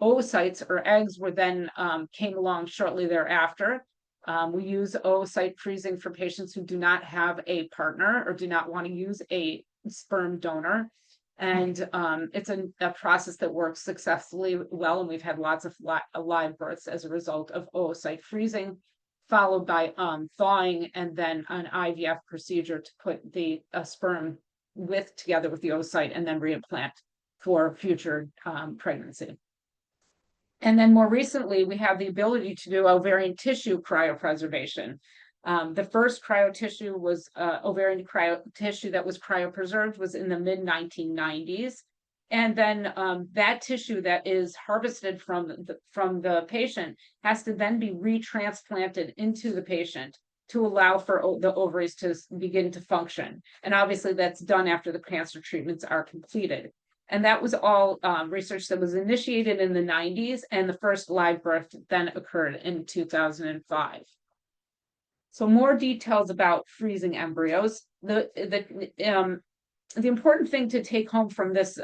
S4: Oocytes or eggs were then came along shortly thereafter. We use oocyte freezing for patients who do not have a partner or do not want to use a sperm donor. And it's a process that works successfully well, and we've had lots of live births as a result of oocyte freezing, followed by thawing and then an IVF procedure to put the sperm together with the oocyte and then reimplant for future pregnancy. And then more recently, we have the ability to do ovarian tissue cryopreservation. The first cryo-tissue was ovarian cryo-tissue that was cryopreserved was in the mid-1990s. And then that tissue that is harvested from the patient has to then be retransplanted into the patient to allow for the ovaries to begin to function. And obviously that's done after the cancer treatments are completed. And that was all research that was initiated in the 90s, and the first live birth then occurred in 2005. So more details about freezing embryos. The important thing to take home from this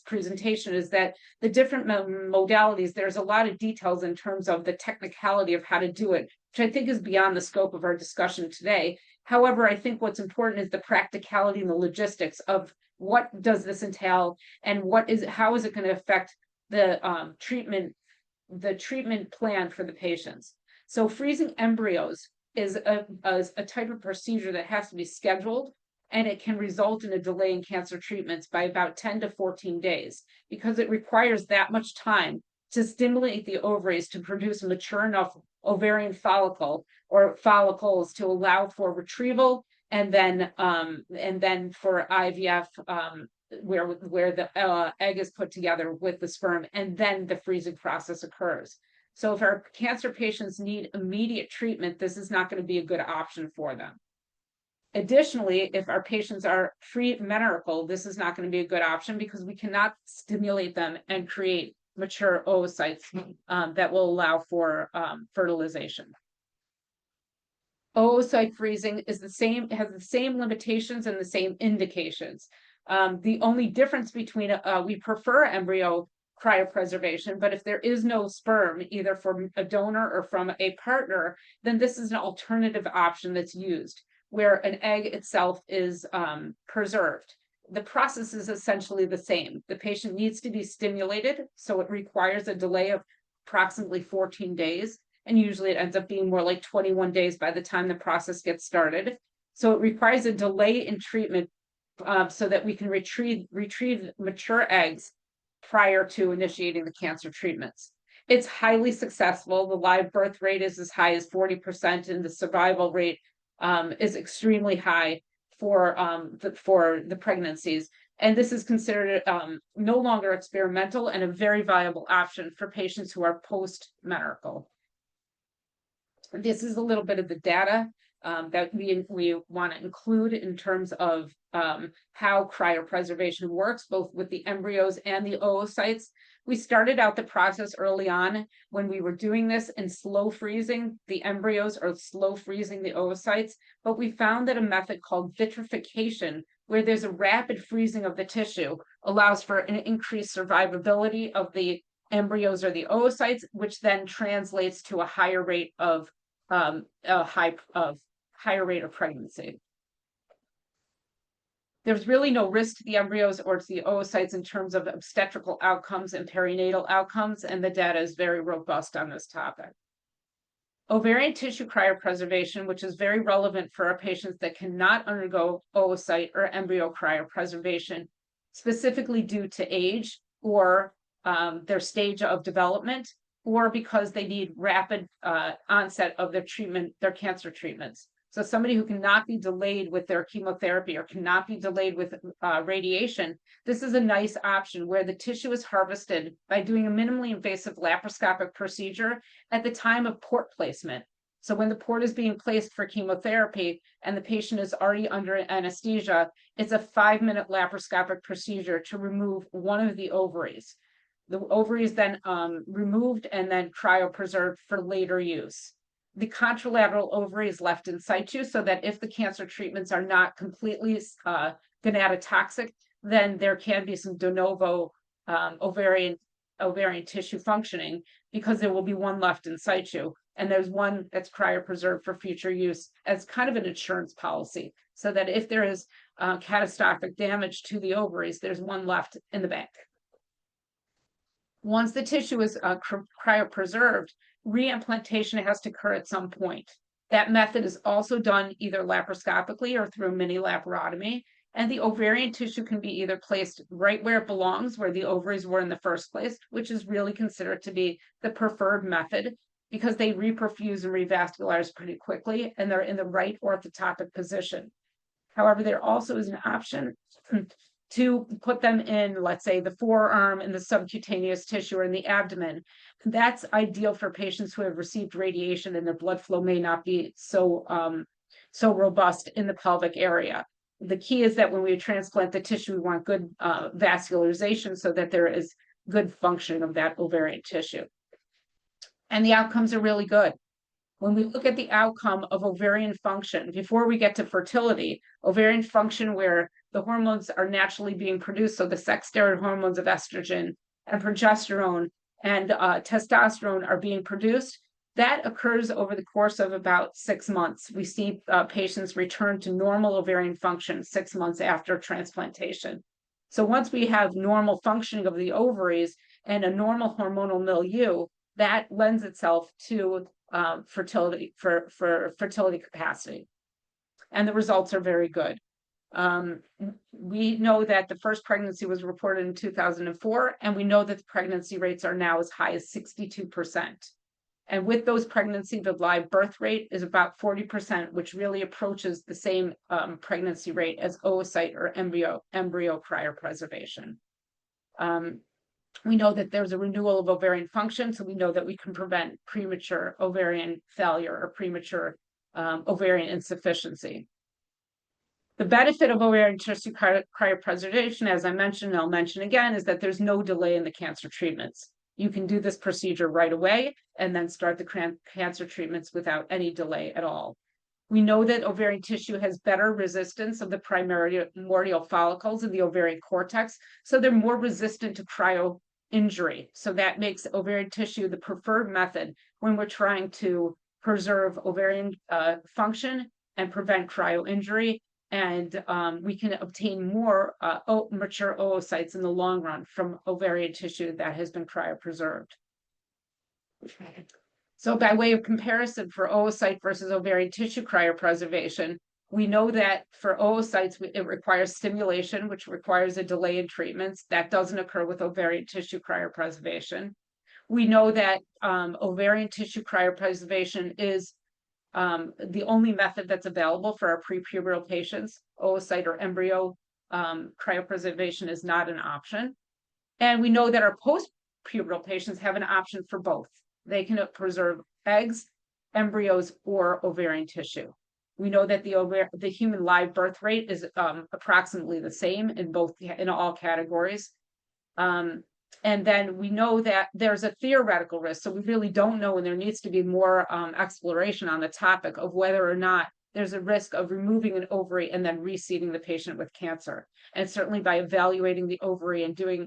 S4: presentation is that the different modalities, there's a lot of details in terms of the technicality of how to do it, which I think is beyond the scope of our discussion today. However, I think what's important is the practicality and the logistics of what does this entail, and how is it going to affect the treatment plan for the patients. So freezing embryos is a type of procedure that has to be scheduled, and it can result in a delay in cancer treatments by about 10 to 14 days because it requires that much time to stimulate the ovaries to produce a mature enough ovarian follicle or follicles to allow for retrieval, and then for IVF, where the egg is put together with the sperm, and then the freezing process occurs. So if our cancer patients need immediate treatment, this is not going to be a good option for them. Additionally, if our patients are pre-menarchal, this is not going to be a good option because we cannot stimulate them and create mature oocytes that will allow for fertilization. Oocyte freezing is the same, has the same limitations and the same indications. The only difference between we prefer embryo cryopreservation, but if there is no sperm, either from a donor or from a partner, then this is an alternative option that's used, where an egg itself is preserved. The process is essentially the same. The patient needs to be stimulated, so it requires a delay of approximately 14 days. And usually it ends up being more like 21 days by the time the process gets started. So it requires a delay in treatment so that we can retrieve mature eggs prior to initiating the cancer treatments. It's highly successful. The live birth rate is as high as 40%, and the survival rate is extremely high for the pregnancies. And this is considered no longer experimental and a very viable option for patients who are post-menarchal. This is a little bit of the data that we want to include in terms of how cryopreservation works, both with the embryos and the oocytes. We started out the process early on when we were doing this and slow freezing the embryos or slow freezing the oocytes, but we found that a method called vitrification, where there's a rapid freezing of the tissue, allows for an increased survivability of the embryos or the oocytes, which then translates to a higher rate of higher rate of pregnancy. There's really no risk to the embryos or to the oocytes in terms of obstetrical outcomes and perinatal outcomes, and the data is very robust on this topic. Ovarian tissue cryopreservation, which is very relevant for our patients that cannot undergo oocyte or embryo cryopreservation, specifically due to age or their stage of development, or because they need rapid onset of their cancer treatments. So somebody who cannot be delayed with their chemotherapy or cannot be delayed with radiation, this is a nice option where the tissue is harvested by doing a minimally invasive laparoscopic procedure at the time of port placement. So when the port is being placed for chemotherapy and the patient is already under anesthesia, it's a 5-minute laparoscopic procedure to remove one of the ovaries. The ovary is then removed and then cryopreserved for later use. The contralateral ovary is left in situ so that if the cancer treatments are not completely gonatotoxic, then there can be some de novo ovarian tissue functioning, because there will be one left in situ. And there's one that's cryopreserved for future use as kind of an insurance policy, so that if there is catastrophic damage to the ovaries, there's one left in the bank. Once the tissue is cryopreserved, reimplantation has to occur at some point. That method is also done either laparoscopically or through mini laparotomy, and the ovarian tissue can be either placed right where it belongs, where the ovaries were in the first place, which is really considered to be the preferred method because they reperfuse and revascularize pretty quickly, and they're in the right orthotopic position. However, there also is an option to put them in, let's say, the forearm, in the subcutaneous tissue, or in the abdomen. That's ideal for patients who have received radiation and their blood flow may not be so robust in the pelvic area. The key is that when we transplant the tissue, we want good vascularization so that there is good functioning of that ovarian tissue. And the outcomes are really good. When we look at the outcome of ovarian function, before we get to fertility, ovarian function where the hormones are naturally being produced, so the sex steroid hormones of estrogen and progesterone and testosterone are being produced, that occurs over the course of about 6 months. We see patients return to normal ovarian function 6 months after transplantation. So once we have normal functioning of the ovaries and a normal hormonal milieu, that lends itself to fertility for fertility capacity, and the results are very good. We know that the first pregnancy was reported in 2004, and we know that the pregnancy rates are now as high as 62%. And with those pregnancies, the live birth rate is about 40%, which really approaches the same pregnancy rate as oocyte or embryo cryopreservation. We know that there's a renewal of ovarian function, so we know that we can prevent premature ovarian failure or premature ovarian insufficiency. The benefit of ovarian tissue cryopreservation, as I mentioned, and I'll mention again, is that there's no delay in the cancer treatments. You can do this procedure right away and then start the cancer treatments without any delay at all. We know that ovarian tissue has better resistance of the primordial follicles in the ovarian cortex, so they're more resistant to cryo injury. So that makes ovarian tissue the preferred method when we're trying to preserve ovarian function and prevent cryo injury. And we can obtain more mature oocytes in the long run from ovarian tissue that has been cryopreserved. So by way of comparison for oocyte versus ovarian tissue cryopreservation, we know that for oocytes, it requires stimulation, which requires a delay in treatments. That doesn't occur with ovarian tissue cryopreservation. We know that ovarian tissue cryopreservation is the only method that's available for our prepubertal patients. Oocyte or embryo cryopreservation is not an option. And we know that our post-pubertal patients have an option for both. They can preserve eggs, embryos, or ovarian tissue. We know that the human live birth rate is approximately the same in all categories. And then we know that there's a theoretical risk. So we really don't know, and there needs to be more exploration on the topic of whether or not there's a risk of removing an ovary and then reseeding the patient with cancer. And certainly by evaluating the ovary and doing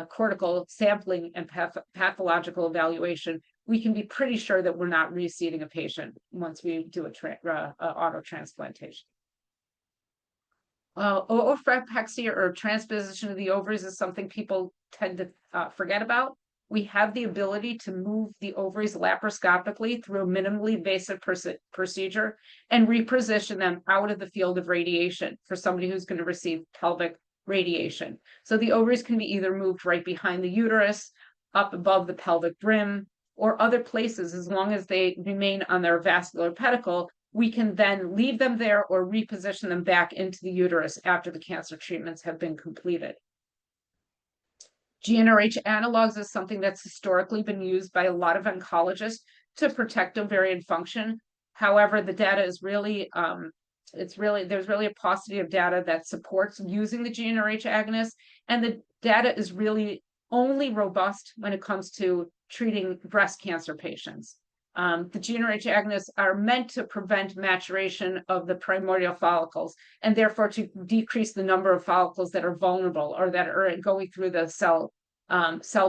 S4: cortical sampling and pathological evaluation, we can be pretty sure that we're not reseeding a patient once we do auto transplantation. Oophexia or transposition of the ovaries is something people tend to forget about. We have the ability to move the ovaries laparoscopically through a minimally invasive procedure and reposition them out of the field of radiation for somebody who's going to receive pelvic radiation. So the ovaries can be either moved right behind the uterus, up above the pelvic rim, or other places. As long as they remain on their vascular pedicle, we can then leave them there or reposition them back into the uterus after the cancer treatments have been completed. GnRH analogs is something that's historically been used by a lot of oncologists to protect ovarian function. However, the data is really there's really a paucity of data that supports using the GnRH agonist, and the data is really only robust when it comes to treating breast cancer patients. The GnRH agonists are meant to prevent maturation of the primordial follicles, and therefore to decrease the number of follicles that are vulnerable or that are going through the cell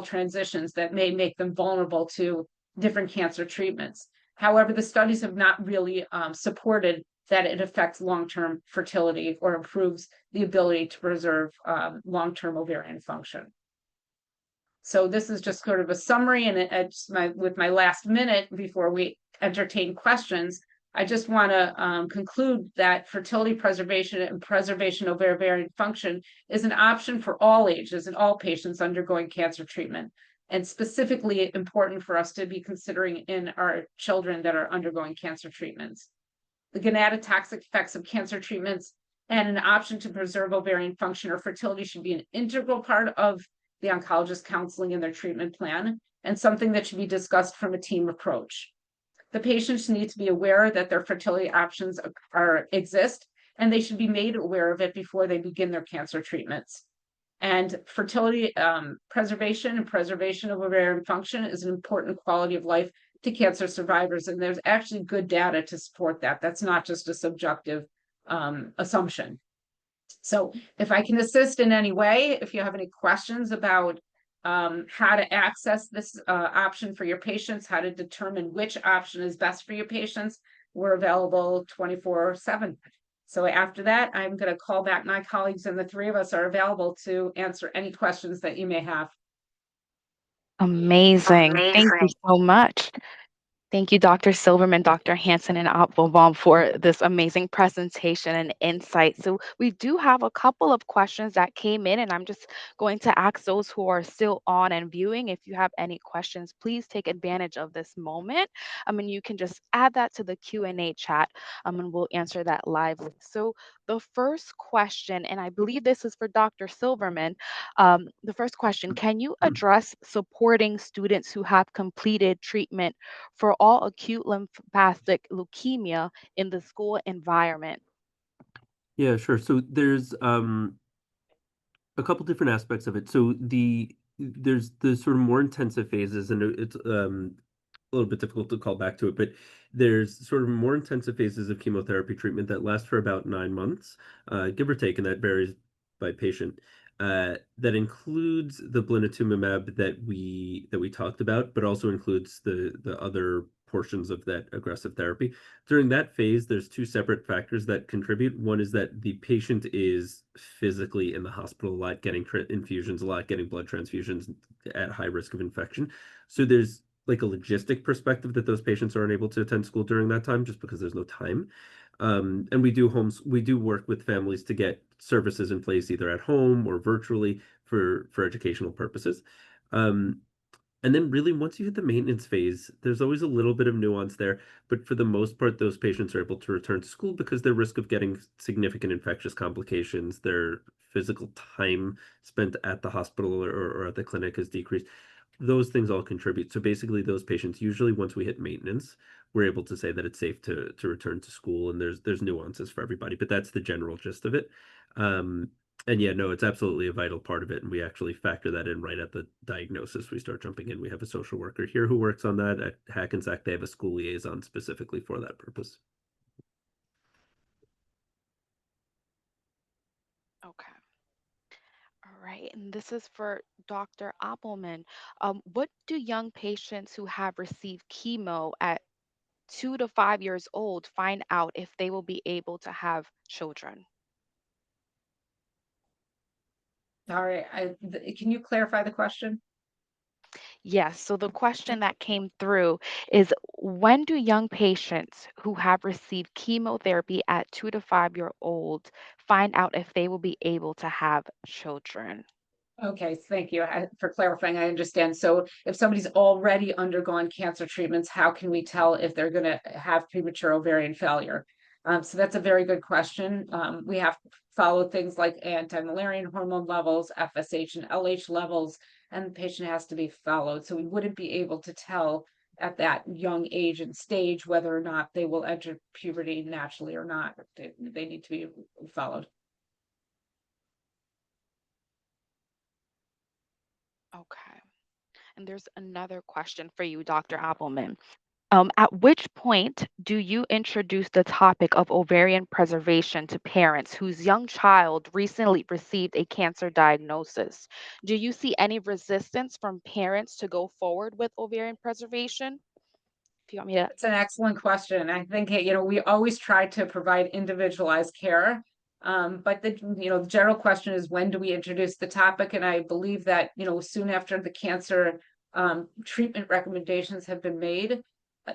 S4: transitions that may make them vulnerable to different cancer treatments. However, the studies have not really supported that it affects long-term fertility or improves the ability to preserve long-term ovarian function. So this is just sort of a summary, and with my last minute before we entertain questions, I just want to conclude that fertility preservation and preservation of ovarian function is an option for all ages and all patients undergoing cancer treatment, and specifically important for us to be considering in our children that are undergoing cancer treatments. The gonatotoxic effects of cancer treatments and an option to preserve ovarian function or fertility should be an integral part of the oncologist counseling in their treatment plan, and something that should be discussed from a team approach. The patients need to be aware that their fertility options exist, and they should be made aware of it before they begin their cancer treatments. And fertility preservation and preservation of ovarian function is an important quality of life to cancer survivors, and there's actually good data to support that. That's not just a subjective assumption. So if I can assist in any way, if you have any questions about how to access this option for your patients, how to determine which option is best for your patients, we're available 24/7. So after that, I'm going to call back my colleagues, and the three of us are available to answer any questions that you may have.
S1: Amazing. Thank you so much. Thank you, Dr. Silverman, Dr. Hansen, and Applebaum for this amazing presentation and insight. So we do have a couple of questions that came in, and I'm just going to ask those who are still on and viewing. If you have any questions, please take advantage of this moment. And you can just add that to the Q&A chat, and we'll answer that live. So the first question, and I believe this is for Dr. Silverman, the first question, can you address supporting students who have completed treatment for all acute lymphoblastic leukemia in the school environment?
S3: Yeah, sure. So there's a couple different aspects of it. So the there's the sort of more intensive phases, and it's a little bit difficult to call back to it, but there's sort of more intensive phases of chemotherapy treatment that last for about 9 months, give or take, and that varies by patient. That includes the blinatumomab that we talked about, but also includes the other portions of that aggressive therapy. During that phase, there's two separate factors that contribute. One is that the patient is physically in the hospital a lot, getting infusions a lot, getting blood transfusions at high risk of infection. So there's like a logistic perspective that those patients aren't able to attend school during that time just because there's no time. And we do work with families to get services in place either at home or virtually for educational purposes. Um, and then really once you hit the maintenance phase, there's always a little bit of nuance there, but for the most part, those patients are able to return to school because their risk of getting significant infectious complications, their physical time spent at the hospital or at the clinic is decreased. Those things all contribute. So basically, those patients usually once we hit maintenance, we're able to say that it's safe to return to school, and there's nuances for everybody, but that's the general gist of it. Um, and yeah, no, it's absolutely a vital part of it, and we actually factor that in right at the diagnosis. We start jumping in. We have a social worker here who works on that. At Hackensack, they have a school liaison specifically for that purpose.
S1: Okay. All right. And this is for Dr. Appelman. What do young patients who have received chemo at 2 to 5 years old find out if they will be able to have children?
S4: All right, can you clarify the question?
S1: Yes. So the question that came through is, when do young patients who have received chemotherapy at 2 to 5 year old find out if they will be able to have children?
S4: Okay, thank you for clarifying. I understand. So if somebody's already undergone cancer treatments, how can we tell if they're going to have premature ovarian failure? So that's a very good question. We have to follow things like anti-Müllerian hormone levels, FSH and LH levels, and the patient has to be followed. So we wouldn't be able to tell at that young age and stage whether or not they will enter puberty naturally or not. They need to be followed.
S1: Okay. And there's another question for you, Dr. Appelman. At which point do you introduce the topic of ovarian preservation to parents whose young child recently received a cancer diagnosis? Do you see any resistance from parents to go forward with ovarian preservation? If you want me to.
S4: It's an excellent question. I think, we always try to provide individualized care. But the general question is, when do we introduce the topic? And I believe that, soon after the cancer treatment recommendations have been made,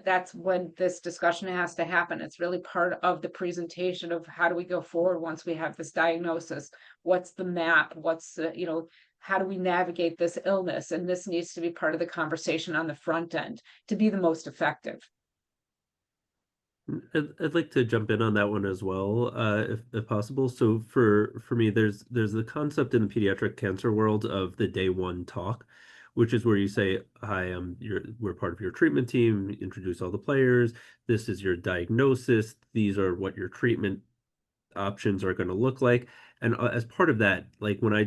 S4: that's when this discussion has to happen. It's really part of the presentation of how do we go forward once we have this diagnosis? What's the map? How do we navigate this illness? And this needs to be part of the conversation on the front end to be the most effective.
S3: I'd like to jump in on that one as well, if possible. So for me, there's the concept in the pediatric cancer world of the day one talk, which is where you say, "Hi, we're part of your treatment team. Introduce all the players. This is your diagnosis. These are what your treatment options are going to look like." And as part of that, like when I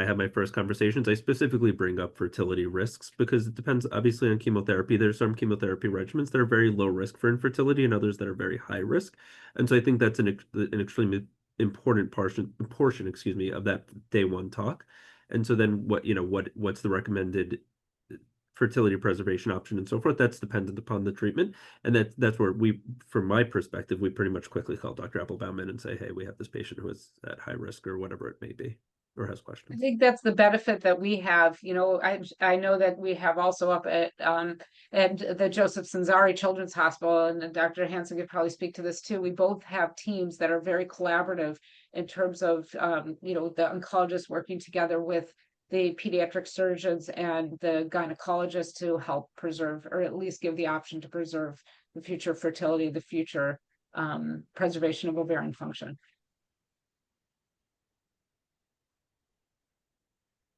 S3: have my first conversations, I specifically bring up fertility risks because it depends obviously on chemotherapy. There's some chemotherapy regimens that are very low risk for infertility and others that are very high risk. And so I think that's an extremely important portion, excuse me, of that day one talk. And so then what's the recommended fertility preservation option and so forth, that's dependent upon the treatment. And that's where from my perspective, we pretty much quickly call Dr. Applebaum in and say, hey, we have this patient who is at high risk or whatever it may be, or has
S4: I
S3: questions.
S4: think that's the benefit that we have. I know that we have also up at the Joseph Sanzari Children's Hospital, and Dr. Hansen could probably speak to this too. We both have teams that are very collaborative in terms of the oncologists working together with the pediatric surgeons and the gynecologists to help preserve, or at least give the option to preserve the future fertility, the future preservation of ovarian function.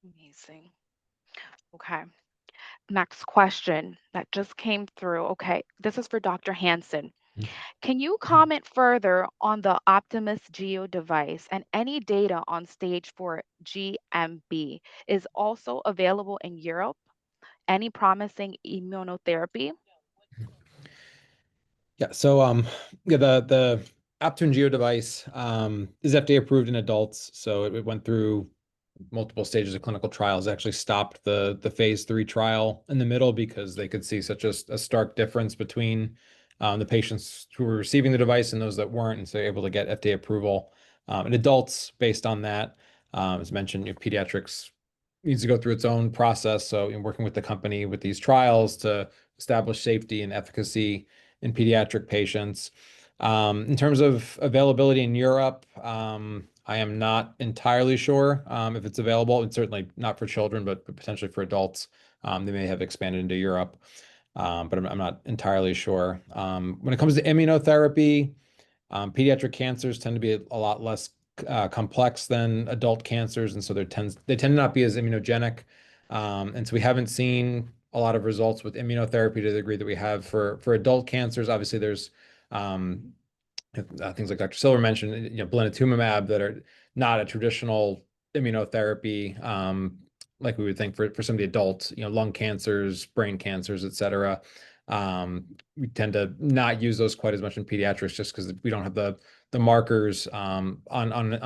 S1: Amazing. Okay. Next question that just came through. Okay. This is for Dr. Hansen. Can you comment further on the Optimus Geo device and any data on stage 4 GMB is also available in Europe? Any promising immunotherapy?
S2: Yeah, so yeah, the Optune Geo device is FDA approved in adults, so it went through multiple stages of clinical trials. Actually stopped the phase 3 trial in the middle because they could see such a stark difference between the patients who were receiving the device and those that weren't, and so they're able to get FDA approval in adults based on that. As mentioned, pediatrics needs to go through its own process. So in working with the company with these trials to establish safety and efficacy in pediatric patients. In terms of availability in Europe, I am not entirely sure if it's available. It's certainly not for children, but potentially for adults. They may have expanded into Europe, but I'm not entirely sure. When it comes to immunotherapy, pediatric cancers tend to be a lot less complex than adult cancers, and so they tend to not be as immunogenic. And so we haven't seen a lot of results with immunotherapy to the degree that we have for adult cancers. Obviously, there's things like Dr. Silver mentioned, blinatumomab that are not a traditional immunotherapy, like we would think for some of the adults, lung cancers, brain cancers, et cetera. We tend to not use those quite as much in pediatrics just because we don't have the markers on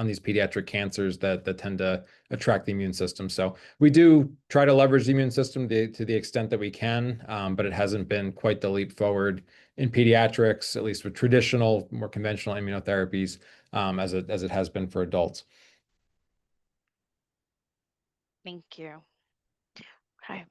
S2: these pediatric cancers that tend to attract the immune system. So we do try to leverage the immune system to the extent that we can, but it hasn't been quite the leap forward in pediatrics, at least with traditional, more conventional immunotherapies, as it has been for adults.
S1: Thank you. Okay.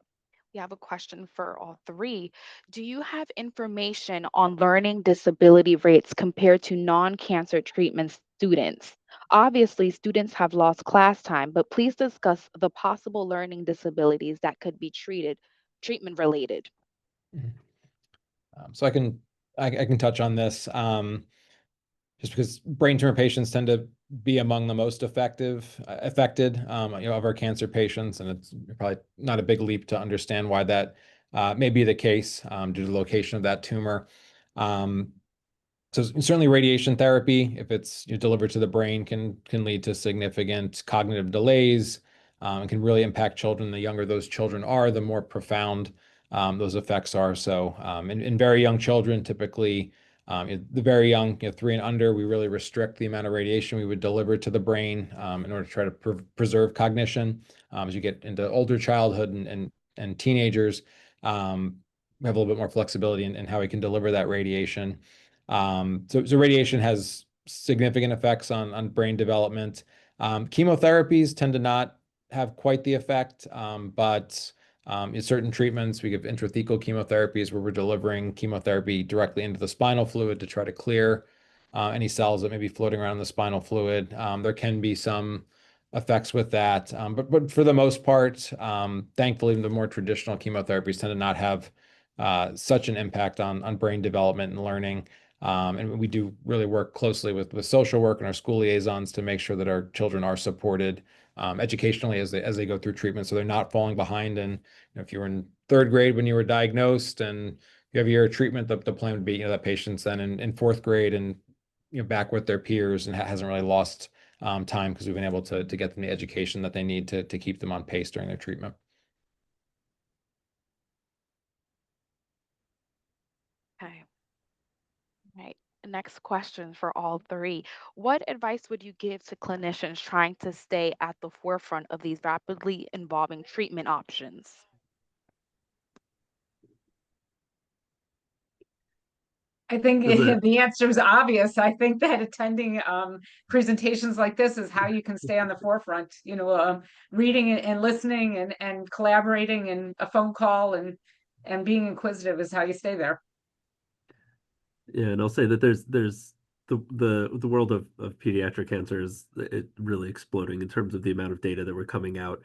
S1: We have a question for all three. Do you have information on learning disability rates compared to non-cancer treatment students? Obviously, students have lost class time, but please discuss the possible learning disabilities that could be treatment related.
S2: So I can touch on this. Just because brain tumor patients tend to be among the most affected, of our cancer patients, and it's probably not a big leap to understand why that may be the case due to the location of that tumor. So certainly radiation therapy, if it's delivered to the brain, can lead to significant cognitive delays and can really impact children. The younger those children are, the more profound those effects are. So in very young children, typically the very young, 3 and under, we really restrict the amount of radiation we would deliver to the brain in order to try to preserve cognition. As you get into older childhood and teenagers, we have a little bit more flexibility in how we can deliver that radiation. So radiation has significant effects on brain development. Chemotherapies tend to not have quite the effect, but in certain treatments, we give intrathecal chemotherapies where we're delivering chemotherapy directly into the spinal fluid to try to clear any cells that may be floating around the spinal fluid. There can be some effects with that, but for the most part, thankfully, the more traditional chemotherapies tend to not have such an impact on brain development and learning. And we do really work closely with social work and our school liaisons to make sure that our children are supported educationally as they go through treatment, so they're not falling behind. And if you were in 3rd grade when you were diagnosed and you have a year of treatment, the plan would be that patient's then in 4th grade and back with their peers and hasn't really lost time because we've been able to get them the education that they need to keep them on pace during their treatment.
S1: Okay. Right. Next question for all three. What advice would you give to clinicians trying to stay at the forefront of these rapidly evolving treatment options?
S4: I think
S3: As a
S4: the answer is obvious. I think that attending presentations like this is how you can stay on the forefront. Reading and listening and collaborating and a phone call and being inquisitive is how you stay there.
S3: Yeah, and I'll say that there's the world of pediatric cancer is really exploding in terms of the amount of data that we're coming out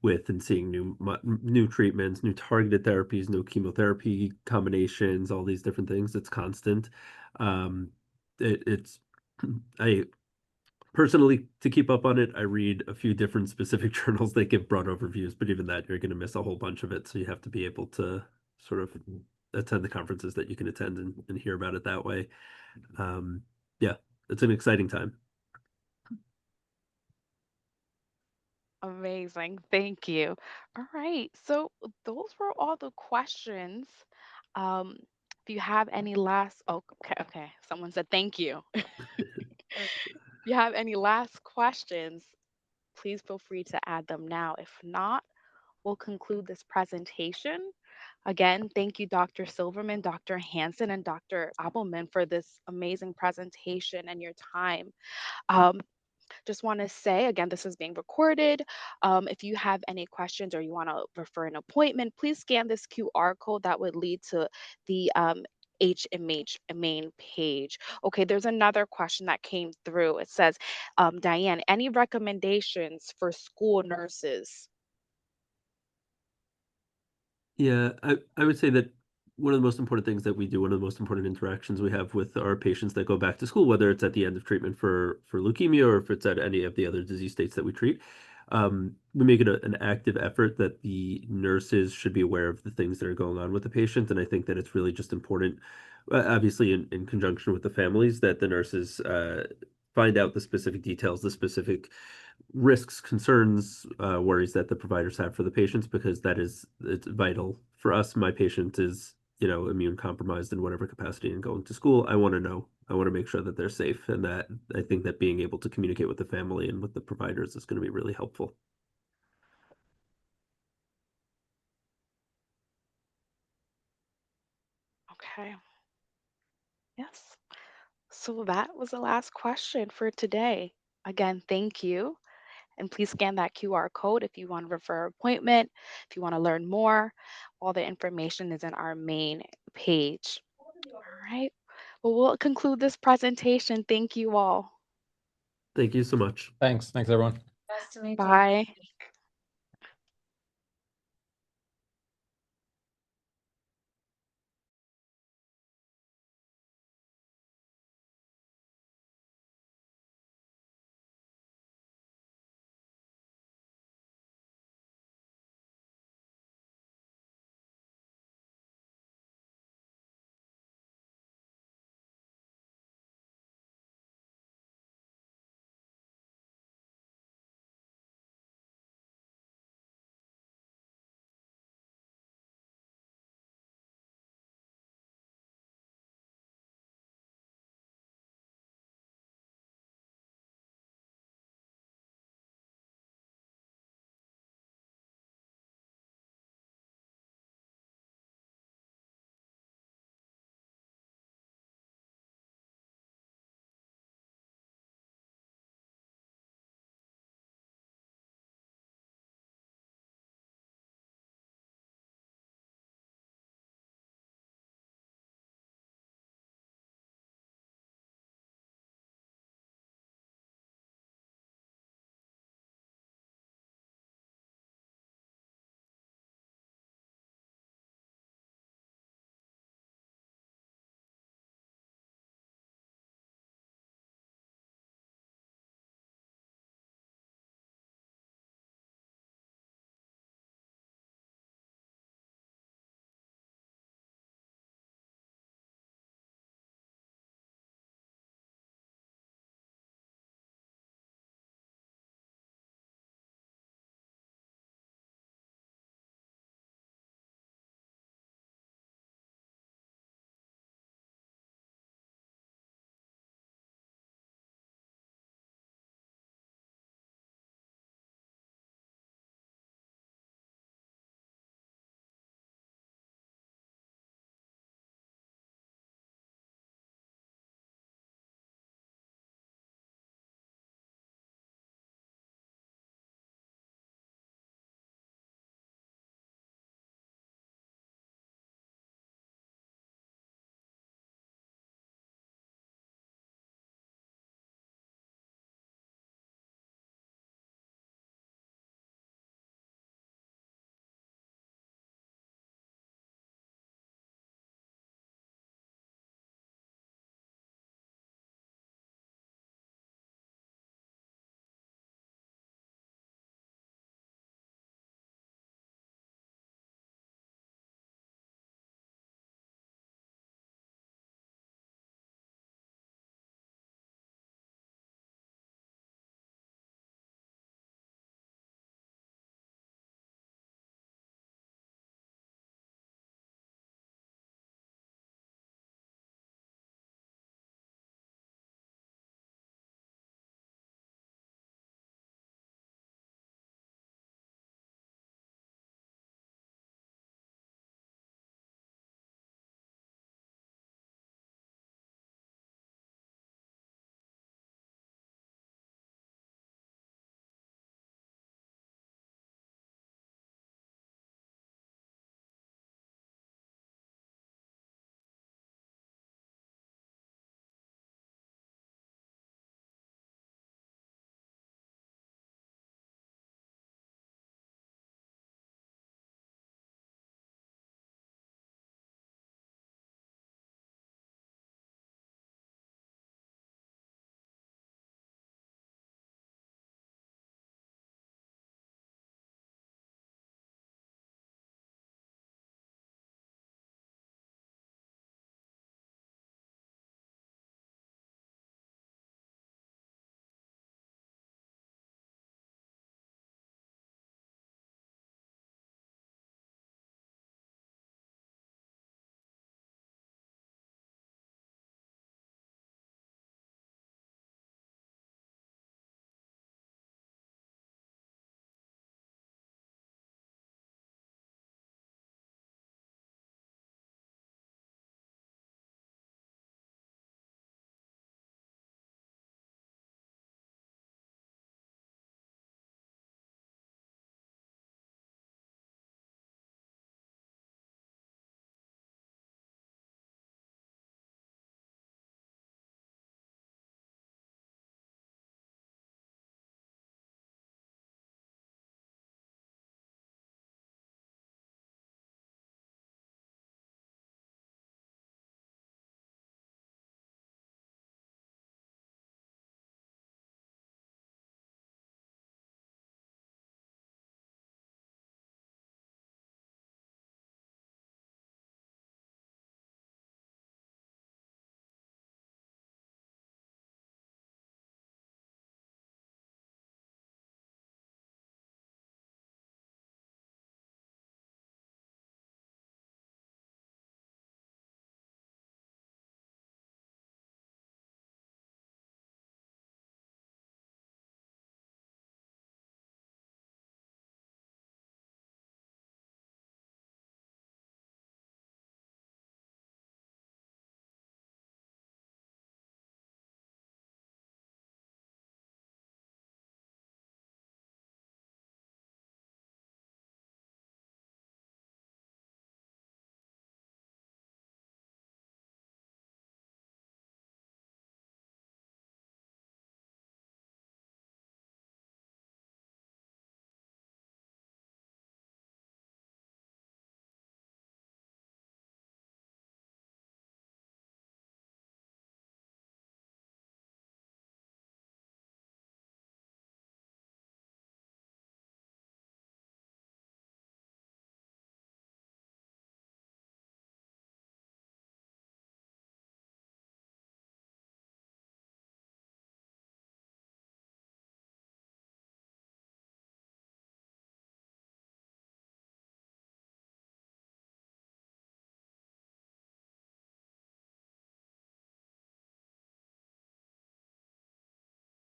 S3: with and seeing new treatments, new targeted therapies, new chemotherapy combinations, all these different things. It's constant. It's I personally, to keep up on it, I read a few different specific journals that give broad overviews, but even that you're going to miss a whole bunch of it. So you have to be able to sort of attend the conferences that you can attend and hear about it that way. Yeah, it's an exciting time.
S1: Amazing. Thank you. All right. So those were all the questions. Um, if you have any last, oh, okay. Someone said thank you. If you have any last questions, please feel free to add them now. If not, we'll conclude this presentation. Again, thank you, Dr. Silverman, Dr. Hansen, and Dr. Appelman for this amazing presentation and your time. Um, just want to say again, this is being recorded. If you have any questions or you want to refer an appointment, please scan this QR code that would lead to the HMH main page. Okay, there's another question that came through. It says, Diane, any recommendations for school nurses?
S3: Yeah, I would say that one of the most important things that we do, one of the most important interactions we have with our patients that go back to school, whether it's at the end of treatment for leukemia or if it's at any of the other disease states that we treat, we make it an active effort that the nurses should be aware of the things that are going on with the patient. And I think that it's really just important, obviously in conjunction with the families, that the nurses find out the specific details, the specific risks, concerns, worries that the providers have for the patients, because it's vital for us. My patient is, immune compromised in whatever capacity and going to school. I want to know. I want to make sure that they're safe, and that I think that being able to communicate with the family and with the providers is going to be really helpful.
S1: Okay. Yes. So that was the last question for today. Again, thank you. And please scan that QR code if you want to refer an appointment, if you want to learn more. All the information is in our main page. All right. Well, we'll conclude this presentation. Thank you all.
S3: Thank you so much.
S2: Thanks. Thanks, everyone.
S4: Nice to meet you.
S1: Bye.